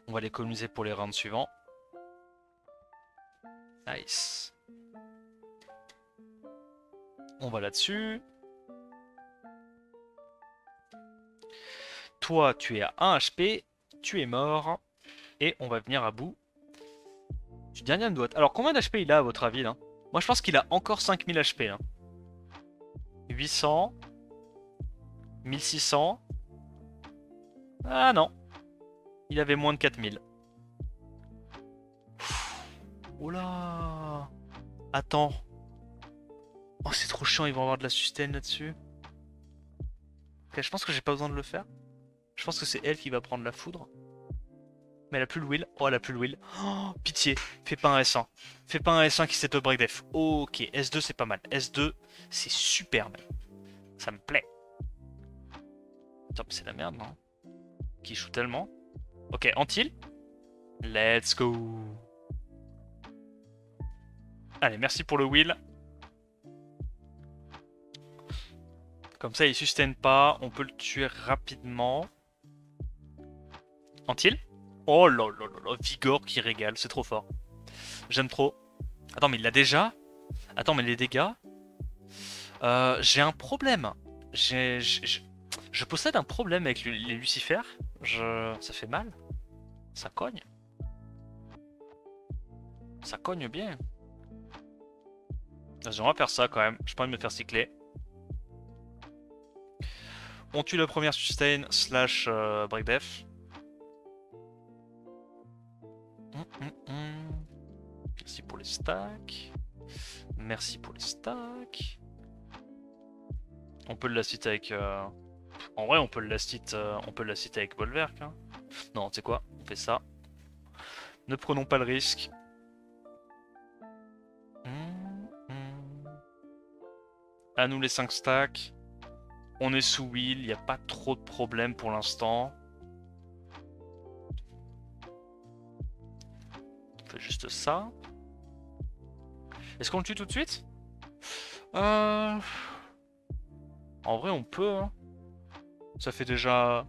On va l'économiser pour les rounds suivants. Nice. On va là-dessus. Toi, tu es à 1 HP. Tu es mort. Et on va venir à bout du dernier Hamdouad. Alors, combien d'HP il a à votre avis là? Moi, je pense qu'il a encore 5000 HP. Hein. 800. 1600. Ah non. Il avait moins de 4000. Oula. Attends. Oh, c'est trop chiant, ils vont avoir de la sustain là-dessus. Ok, je pense que j'ai pas besoin de le faire. Je pense que c'est elle qui va prendre la foudre. Mais elle a plus le will. Oh, elle a plus le will. Oh, pitié. Fais pas un S1. Fais pas un S1 qui set up break def. Ok, S2 c'est pas mal. S2 c'est super même. Ça me plaît. Attends, c'est la merde, non? Qui joue tellement. Ok, Antil. Let's go. Allez, merci pour le will. Comme ça, il sustain pas. On peut le tuer rapidement. Antil. Oh là là là là. Vigor qui régale. C'est trop fort. J'aime trop. Attends, mais il l'a déjà? Attends, mais les dégâts? J'ai un problème. Je possède un problème avec les Lucifères. Ça fait mal. Ça cogne. Ça cogne bien. Vas-y, on va faire ça quand même. J'ai pas envie de me faire cycler. On tue la première sustain slash break def. Merci pour les stacks. Merci pour les stacks. On peut le last hit avec... En vrai, on peut le last hit avec Bolverk. Hein. Non, tu sais quoi? On fait ça. Ne prenons pas le risque. À nous les 5 stacks. On est sous wheel, il n'y a pas trop de problèmes pour l'instant. On fait juste ça. Est-ce qu'on le tue tout de suite? En vrai, on peut. Hein. Ça fait déjà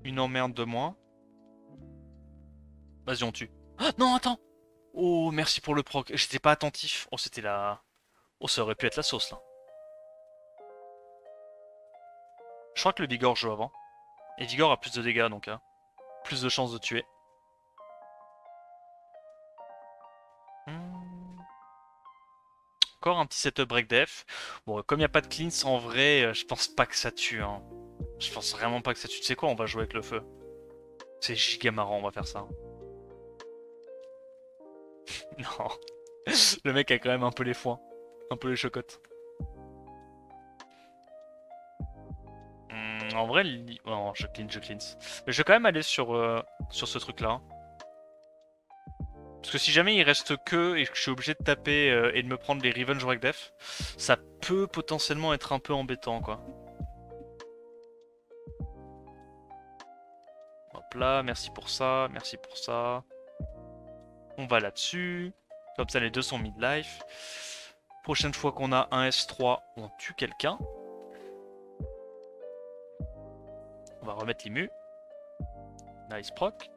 une emmerde de moins. Vas-y, on tue. Ah, non, attends! Oh, merci pour le proc. J'étais pas attentif. Oh, c'était la... Oh, ça aurait pu être la sauce, là. Je crois que le Vigor joue avant. Et Vigor a plus de dégâts, donc hein, plus de chances de tuer. Encore un petit setup break def. Bon, comme il n'y a pas de cleanse, en vrai, je pense pas que ça tue. Hein. Je pense vraiment pas que ça tue. Tu sais quoi, on va jouer avec le feu. C'est giga marrant, on va faire ça. Non. Le mec a quand même un peu les foins. Un peu les chocottes. En vrai, oh, non, je cleanse. Mais je vais quand même aller sur ce truc-là. Parce que si jamais il reste que et que je suis obligé de taper et de me prendre les Revenge Break Def, ça peut potentiellement être un peu embêtant, quoi. Hop là, merci pour ça, merci pour ça. On va là-dessus. Comme ça, les deux sont mid-life. Prochaine fois qu'on a un S3, on tue quelqu'un. On va remettre l'immu. Nice proc.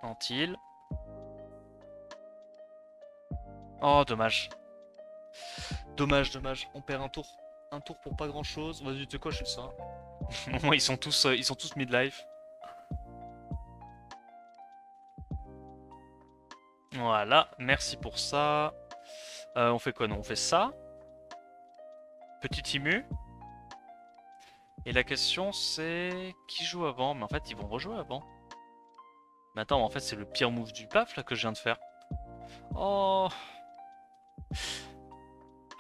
Anti-heal. Oh, dommage. Dommage, dommage. On perd un tour. Un tour pour pas grand chose. Vas-y, tu sais quoi, je fais ça. Ils sont tous mid-life. Voilà, merci pour ça. On fait quoi, non? On fait ça. Petit immu. Et la question c'est... Qui joue avant? Mais en fait, ils vont rejouer avant. Mais attends, en fait, c'est le pire move du paf là que je viens de faire. Oh.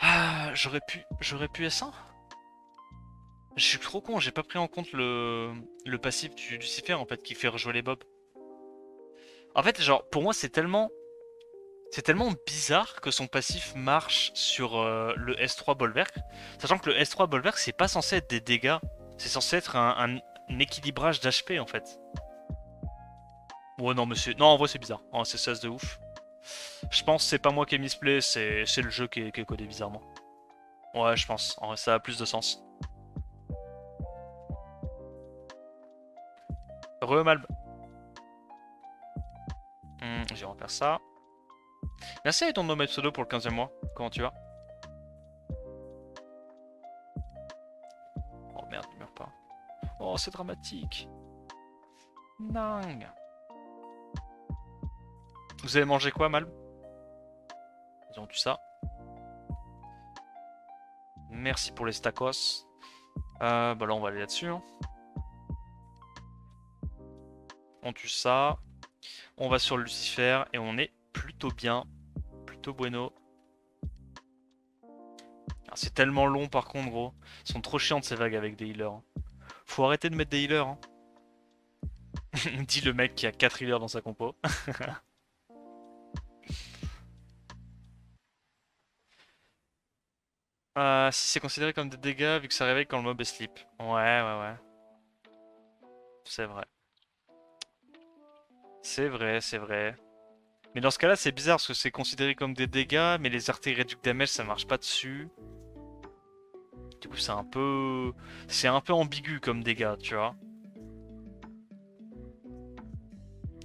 Ah, j'aurais pu S1? Je suis trop con, j'ai pas pris en compte le passif du Lucifer en fait qui fait rejouer les mobs. En fait, genre, pour moi, c'est tellement bizarre que son passif marche sur le S3 Bolwerk. Sachant que le S3 Bolwerk, c'est pas censé être des dégâts. C'est censé être un équilibrage d'HP en fait. Ouais, non, monsieur. Non, en vrai, c'est bizarre. Oh, c'est ça de ouf. Je pense que c'est pas moi qui ai misplay, c'est le jeu qui est codé bizarrement. Ouais, je pense. En vrai, ça a plus de sens. Malb. Je vais refaire ça. Merci à ton nom pseudo pour le 15e mois. Comment tu vas? Oh merde, il meurt pas. Oh, c'est dramatique. Nang. Vous avez mangé quoi, Malb? Ils ont tué ça. Merci pour les stacos. Bah là, on va aller là-dessus. Hein. On tue ça. On va sur le Lucifer et on est plutôt bien. Plutôt bueno. C'est tellement long par contre, gros. Ils sont trop chiantes ces vagues avec des healers. Faut arrêter de mettre des healers. Hein. Dit le mec qui a 4 healers dans sa compo. Si c'est considéré comme des dégâts vu que ça réveille quand le mob est sleep. Ouais. C'est vrai. C'est vrai. Mais dans ce cas-là, c'est bizarre parce que c'est considéré comme des dégâts, mais les artères réduct damage ça marche pas dessus. Du coup, c'est un peu. C'est un peu ambigu comme dégâts, tu vois.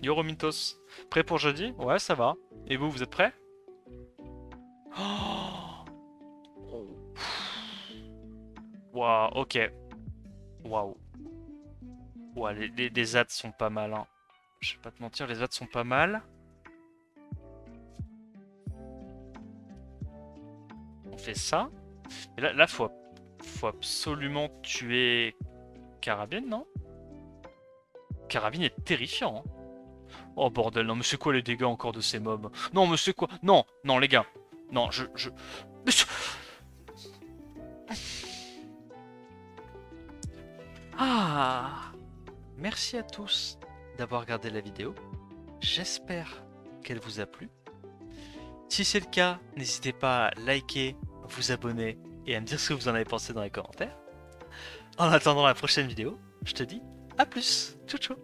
Yo Romintos. Prêt pour jeudi? Ouais, ça va. Et vous, vous êtes prêts? Oh. Waouh, ok. Waouh. Ouais, les ads sont pas mal, hein. Je vais pas te mentir, les ads sont pas mal. On fait ça. Et là faut absolument tuer Carabine, non? Carabine est terrifiant. Hein. Oh bordel, non mais c'est quoi les dégâts encore de ces mobs? Non mais c'est quoi? Non, non les gars. Non, je... Ah! Merci à tous d'avoir regardé la vidéo. J'espère qu'elle vous a plu. Si c'est le cas, n'hésitez pas à liker, vous abonner et à me dire ce que vous en avez pensé dans les commentaires. En attendant la prochaine vidéo, je te dis à plus. Ciao ciao.